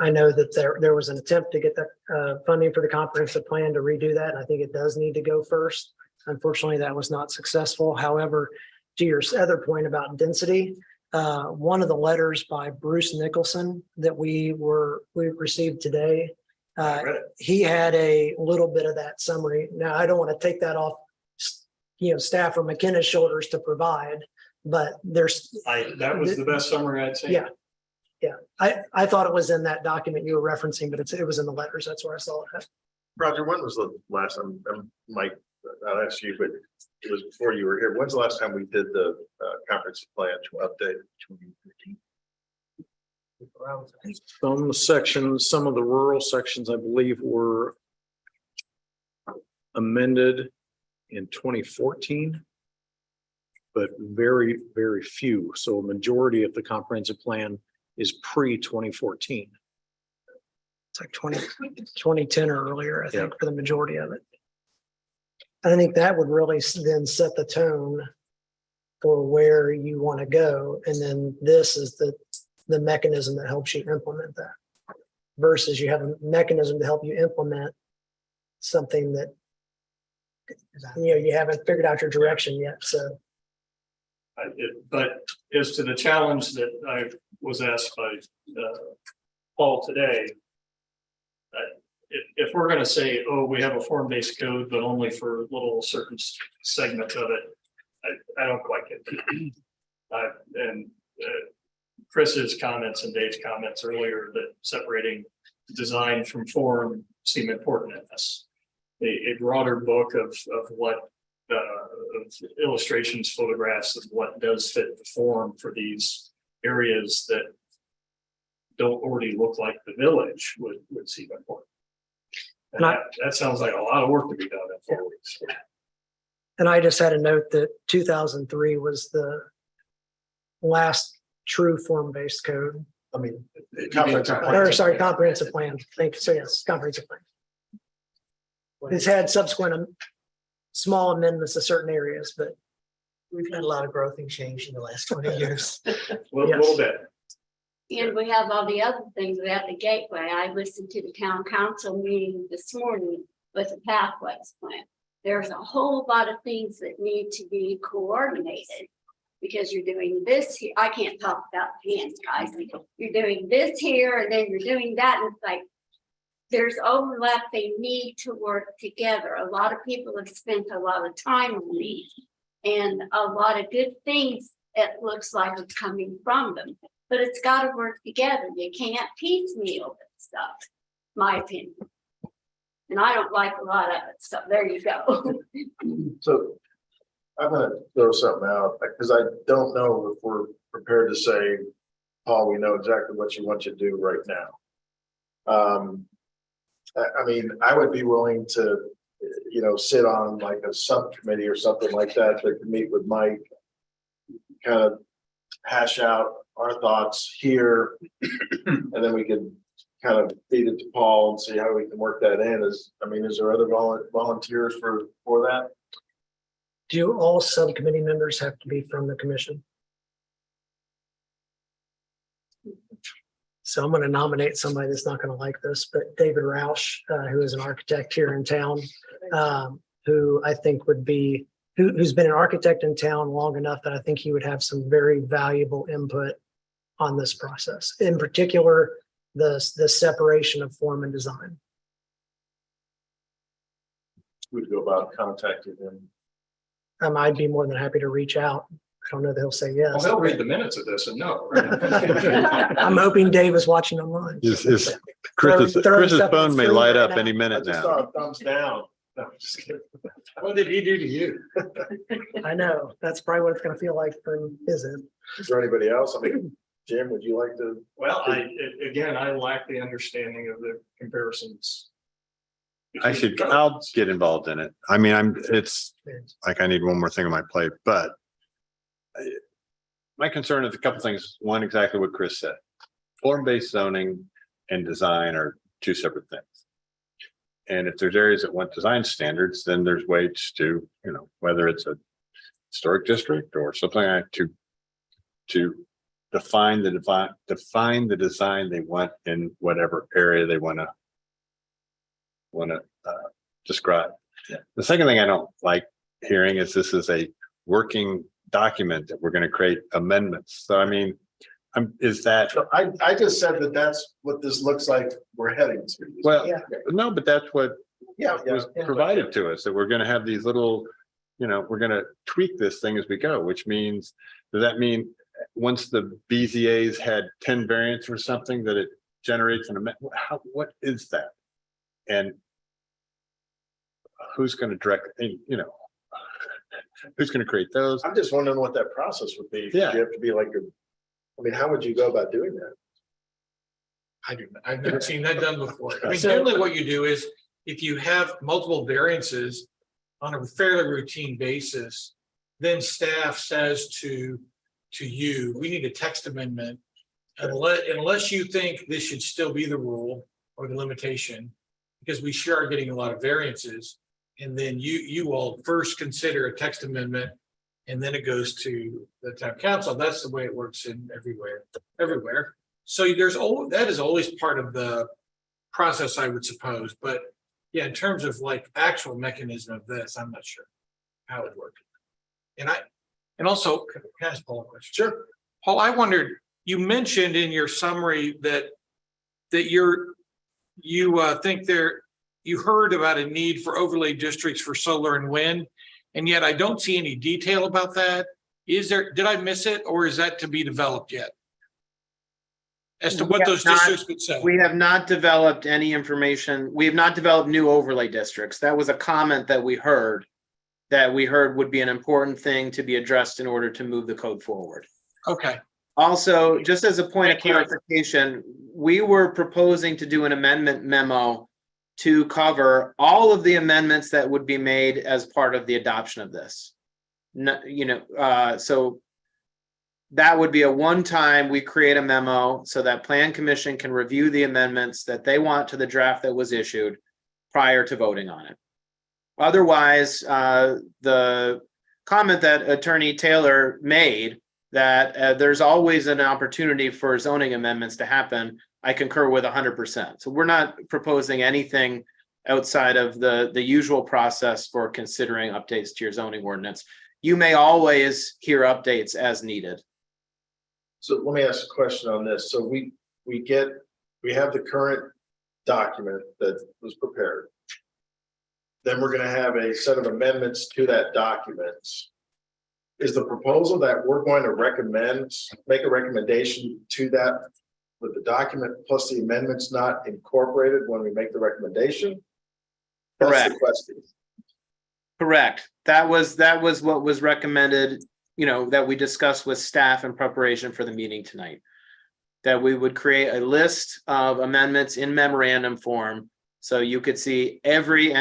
I know that there was an attempt to get the funding for the comprehensive plan to redo that. And I think it does need to go first. Unfortunately, that was not successful. However, to your other point about density, one of the letters by Bruce Nicholson that we received today, he had a little bit of that summary. Now, I don't want to take that off, staff or McKenna's shoulders to provide, but that was the best summary I'd say. Yeah. Yeah, I thought it was in that document you were referencing, but it was in the letters. That's where I saw it. Roger, when was the last time, Mike, I'll ask you, but it was before you were here. When's the last time we did the conference plan to update? Some sections, some of the rural sections, I believe, were amended in 2014. But very, very few. So a majority of the comprehensive plan is pre-2014. It's like 2010 or earlier, I think, for the majority of it. I think that would really then set the tone for where you want to go. And then this is the mechanism that helps you implement that. Versus you have a mechanism to help you implement something that, you haven't figured out your direction yet. So. But as to the challenge that I was asked by Paul today, if we're going to say, oh, we have a form-based code, but only for little certain segments of it, I don't quite get that. And Chris's comments and Dave's comments earlier that separating design from form seem important in this. A broader book of what of illustrations, photographs of what does fit the form for these areas that don't already look like the village would seem important. And that sounds like a lot of work to be done in 4 weeks. And I just had a note that 2003 was the last true form-based code. I mean, comprehensive plan. Thank you. So yes, comprehensive plan. It's had subsequent small amendments to certain areas, but we've had a lot of growth and change in the last 20 years. A little bit. And we have all the other things. We have the gateway. I listened to the town council meeting this morning with the pathways plan. There's a whole lot of things that need to be coordinated. Because you're doing this here. I can't talk about hands, guys. You're doing this here and then you're doing that. And it's like, there's overlap. They need to work together. A lot of people have spent a lot of time on these and a lot of good things. It looks like it's coming from them, but it's got to work together. You can't piecemeal this stuff, my opinion. And I don't like a lot of it. So there you go. So I'm gonna throw something out because I don't know if we're prepared to say, Paul, we know exactly what you want you to do right now. I mean, I would be willing to, sit on like a subcommittee or something like that that could meet with Mike, kind of hash out our thoughts here, and then we could kind of feed it to Paul and see how we can work that in. Is there other volunteers for that? Do all subcommittee members have to be from the commission? So I'm going to nominate somebody that's not going to like this, but David Roush, who is an architect here in town, who I think would be, who's been an architect in town long enough that I think he would have some very valuable input on this process. In particular, the separation of form and design. We'd go about contacting him. I'd be more than happy to reach out. I don't know that he'll say Well, yes. they'll read the minutes of this and know. I'm hoping Dave is watching online. Chris's Throwing Chris's stuff on phone the may screen light right up now. any I minute just now. saw a thumbs down. No, I'm just kidding. What did he do to you? I know. That's probably what it's going to feel like for his end. Is there anybody else? Jim, would you like to? Well, again, I lack the understanding of the comparisons. I'll get involved in it. I mean, it's like I need one more thing on my plate, but my concern is a couple things. One, exactly what Chris said. Form-based zoning and design are two separate things. And if there's areas that want design standards, then there's ways to, whether it's a historic district or something like to define the design they want in whatever area they want to describe. Yeah. The second thing I don't like hearing is this is a working document that we're going to create amendments. So I mean, is that So I just said that that's what this looks like we're heading to. well? Yeah. No, but that's what was Yeah. provided to us, that we're going to have these little, we're going to tweak this thing as we go. Which means, does that mean once the BZA's had 10 variants or something that it generates an amendment? What is that? And who's going to direct? Who's going to create those? I'm just wondering what that process would be. Yeah. You have to be like how would you go about doing that? I've never seen that done before. I mean, generally what you do is if you have multiple variances on a fairly routine basis, then staff says to you, we need a text amendment. Unless you think this should still be the rule or the limitation, because we sure are getting a lot of variances. And then you will first consider a text amendment, and then it goes to the town council. That's the way it works in everywhere. So that is always part of the process, I would suppose. But yeah, in terms of like actual mechanism of this, I'm not sure how it works. And also, can I ask Paul a question? Sure. Paul, I wondered, you mentioned in your summary that you think you heard about a need for overlay districts for solar and wind, and yet I don't see any detail about that. Did I miss it, or is that to be developed yet? As to what those districts could say? We have not developed any information. We have not developed new overlay districts. That was a comment that we heard would be an important thing to be addressed in order to move the code forward. Okay. Also, just as a point of Thank you. clarification, we were proposing to do an amendment memo to cover all of the amendments that would be made as part of the adoption of this. So that would be a one-time, we create a memo so that Plan Commission can review the amendments that they want to the draft that was issued prior to voting on it. Otherwise, the comment that Attorney Taylor made that there's always an opportunity for zoning amendments to happen, I concur with 100%. So we're not proposing anything outside of the usual process for considering updates to your zoning ordinance. You may always hear updates as needed. So let me ask a question on this. So we have the current document that was prepared. Then we're gonna have a set of amendments to that document. Is the proposal that we're going to make a recommendation to that with the document plus the amendments not incorporated when we make the recommendation? That's Correct. the question. Correct. That was what was recommended, that we discussed with staff in preparation for the meeting tonight. That we would create a list of amendments in memorandum form. So you could see every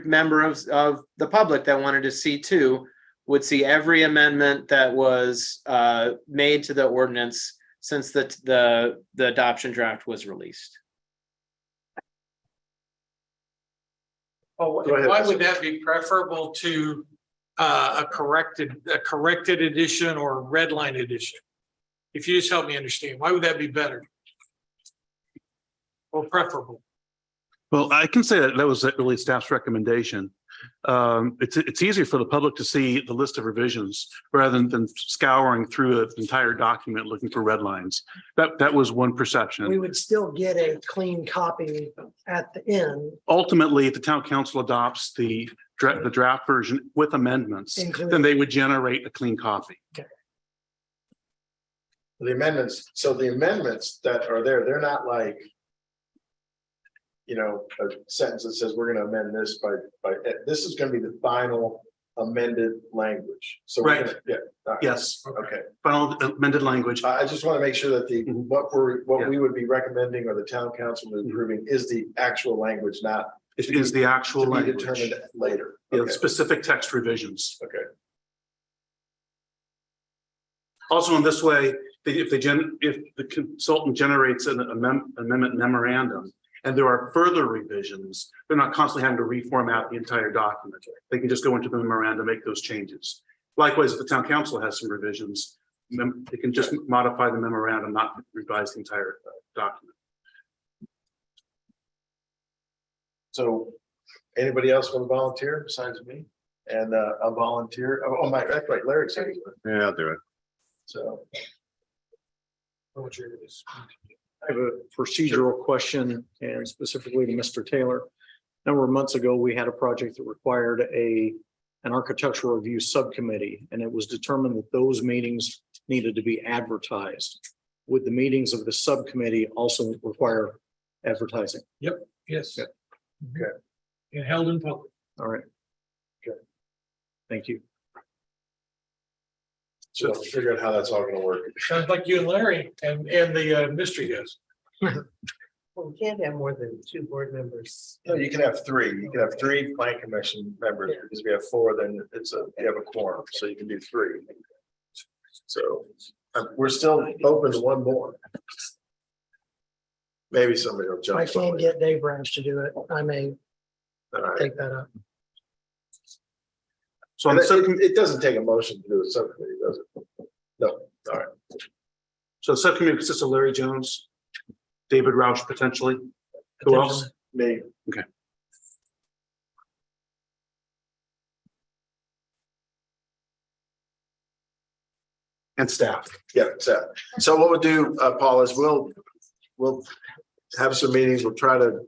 member of the public that wanted to see too would see every amendment that was made to the ordinance since the adoption draft was released. Oh, Go ahead. why would that be preferable to a corrected edition or red line edition? If you just help me understand, why would that be better? Or preferable? Well, I can say that was really staff's recommendation. It's easier for the public to see the list of revisions rather than scouring through an entire document looking for red lines. That was one We perception. would still get a clean copy at the end. Ultimately, if the town council adopts the draft version with amendments, Included. then they would generate a clean copy. The amendments, so the amendments that are there, they're not like, a sentence that says we're gonna amend this by, this is gonna be the final amended language. So we're Right. gonna, yeah. all right. Yes, Okay, final amended language. I just want to make sure that Mhm. what Yeah. we would be recommending or the town council is approving is the actual language, not It is the actual to be language. determined later. Yeah, Okay, specific text revisions. okay. Also, in this way, if the consultant generates an amendment memorandum and there are further revisions, they're not constantly having to reformat the entire document. They can just go into the memorandum, make those changes. Likewise, if the town council has some revisions, they can just modify the memorandum, not revise the entire document. So anybody else want to volunteer besides me? And I'll volunteer. Oh, that's right, Larry said he would. Yeah, I'll do it. So. I have a procedural question and specifically to Mr. Taylor. A number of months ago, we had a project that required an architectural review subcommittee, and it was determined that those meetings needed to be advertised. Would the meetings of the subcommittee also require advertising? Yes. Yeah. Okay. And held in public. All right. Okay. Thank you. So I'll figure out how that's all gonna work. Sounds like you and Larry and the mystery guest. Well, we can't have more than 2 board members. No, you can have 3. You can have 3 plan commission members, because we have 4, then you have a quorum, so you can do 3. So we're still open to 1 more. Maybe somebody will If jump. I can't somebody. get Dave Branch to do it, I may All right. take that up. So And on the it doesn't take a motion to do a subcommittee, does it? No, all right. So the subcommittee consists of Larry Jones, David Roush potentially. Who else? Me, And staff. yeah, so what we'll do, Paul, is we'll have some meetings, we'll try to,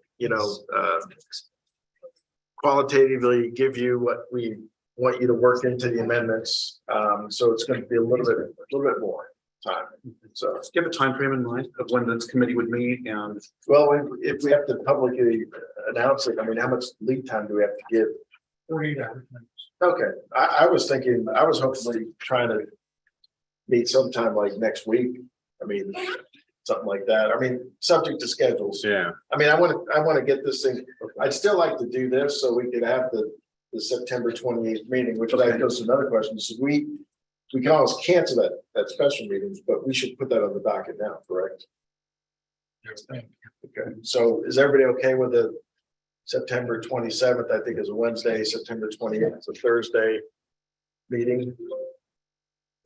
qualitatively give you what we want you to work into the amendments. So it's going to be a little bit more time. So, Give a time frame in mind of when this committee would meet and well, if we have to publicly announce it, I mean, how much lead time do we have to give? 48 hours. Okay, I was hopefully trying to meet sometime like next week. I mean, something like that. I mean, subject to schedules. Yeah. I mean, I want to get this thing, I'd still like to do this so we could have the September 28th meeting, which that goes to another question. So we can always cancel that special meetings, but we should put that on the docket now, correct? Okay, so is everybody okay with the September 27th, I think is a Wednesday, September 28th is a Thursday meeting?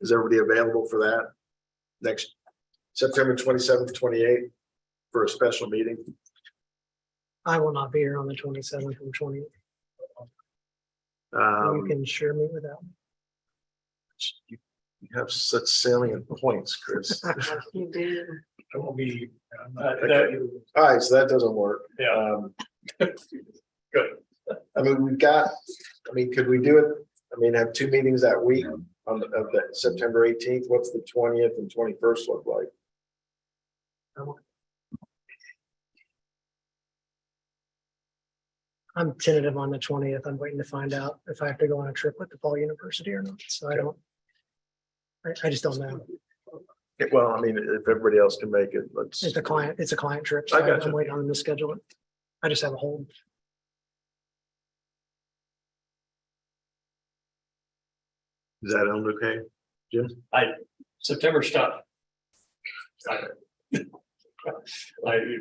Is everybody available for that? Next September 27th, 28th for a special meeting? I will not be here on the 27th and 20th. You can share me with that. You have such salient points, Chris. You do. I won't be. All right, so that doesn't work. Yeah. Good. I mean, could we do it? I mean, have 2 meetings that week of that September 18th? What's the 20th and 21st look like? I'm tentative on the 20th. I'm waiting to find out if I have to go on a trip with the Fall University or not. So I just don't know. Well, I mean, if everybody else can make it, let's. It's a client trip. So I got you. I'm waiting on them to schedule it. I just have a hold. Is that okay, Jim? September stuff.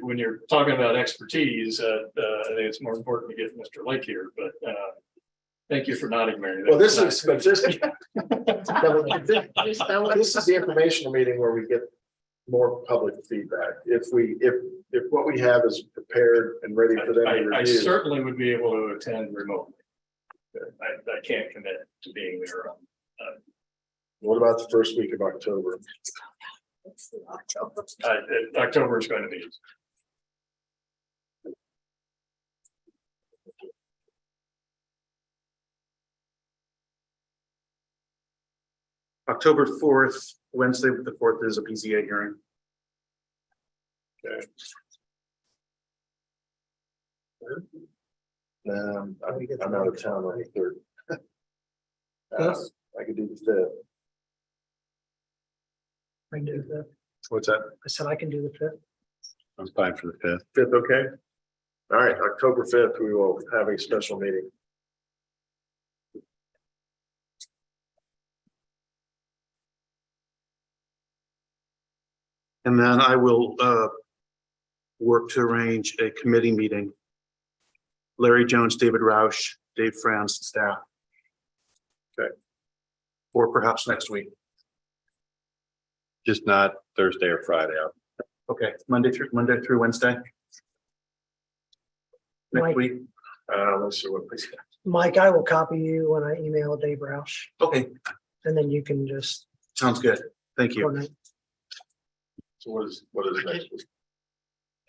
When you're talking about expertise, I think it's more important to get Mr. Lake here, but thank you for nodding, Mary. Well, this is the informational meeting where we get more public feedback. If what we have is prepared and ready for them to I review. certainly would be able to attend remotely. I can't commit to being there. What about the first week of October? October is going to be. October 4th, Wednesday, the 4th is a PZA hearing. Okay. I'm out of town on the 3rd. I could do the 5th. I can do the 5th. What's that? I said I can do the 5th. I'm fine for the 5th. 5th, okay? All right, October 5th, we will have a special meeting. And then I will work to arrange a committee meeting. Larry Jones, David Roush, Dave Franz, staff. Okay. Or perhaps next week. Just not Thursday or Friday. Okay, Monday through Wednesday. Next Mike. week. Let's see what we got. Mike, I will copy you when I email Dave Roush, Okay, and then you can just sounds good. Thank you. coordinate. So what is next week?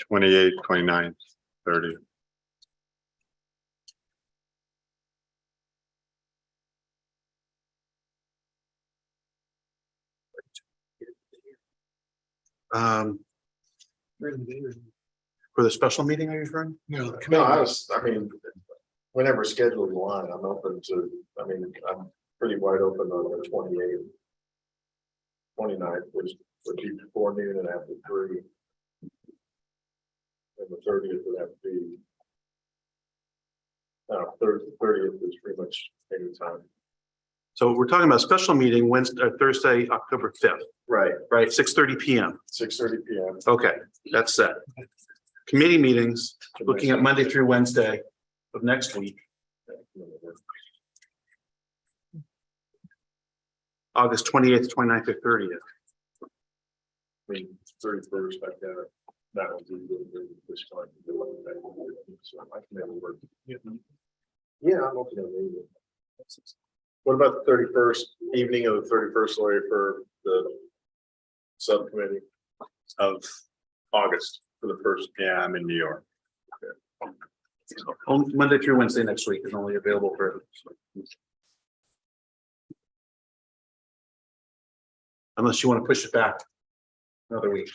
28, 29, 30. For the special meeting, are you referring? No, I mean, whenever scheduled line, I'm open to, I'm pretty wide open on the 28th. 29th would be before noon and after 3. And the 30th would have to be. 30th is pretty much any time. So we're talking about a special meeting Thursday, October 5th, Right, right? 6:30 PM. 6:30 PM. Okay, that's set. Committee meetings, looking at Monday through Wednesday of next week, August 28th, 29th, or 30th. I mean, 31st, I've got that one. This time. So I can never work. Yeah, I'm open to it. What about the 31st, evening of the 31st, Larry, for the subcommittee Of, August for the first? yeah, I'm in New York. Only Monday through Wednesday next week is only available for. Unless you want to push it back another week.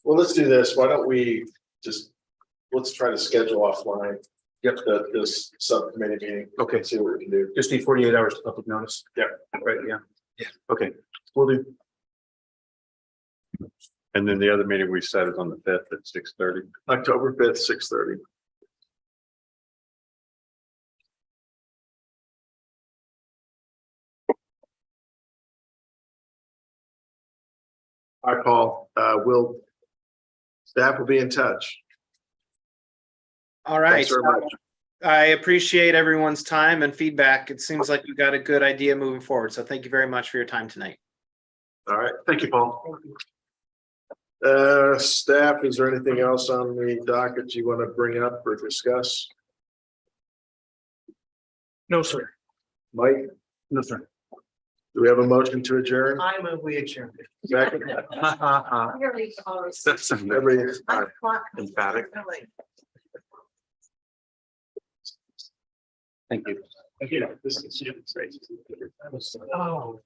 Well, let's do this. Why don't we let's try to schedule offline. Yep. This subcommittee meeting. Okay. See what we can do. Just need 48 hours of public notice. Yep. Right, yeah. Yeah. Okay, we'll do. And then the other meeting we set is on the 5th at 6:30. October 5th, 6:30. Hi, Paul. Staff will be in touch. All right. Thanks very much. I appreciate everyone's time and feedback. It seems like we've got a good idea moving forward. So thank you very much for your time tonight. All right. Thank you, Paul. Staff, is there anything else on the docket you want to bring up or discuss? No, sir. Mike, No, sir. do we have a motion to adjourn? I move we adjourn. Second. That's Everybody- emphatic. Thank you. This is great. Oh.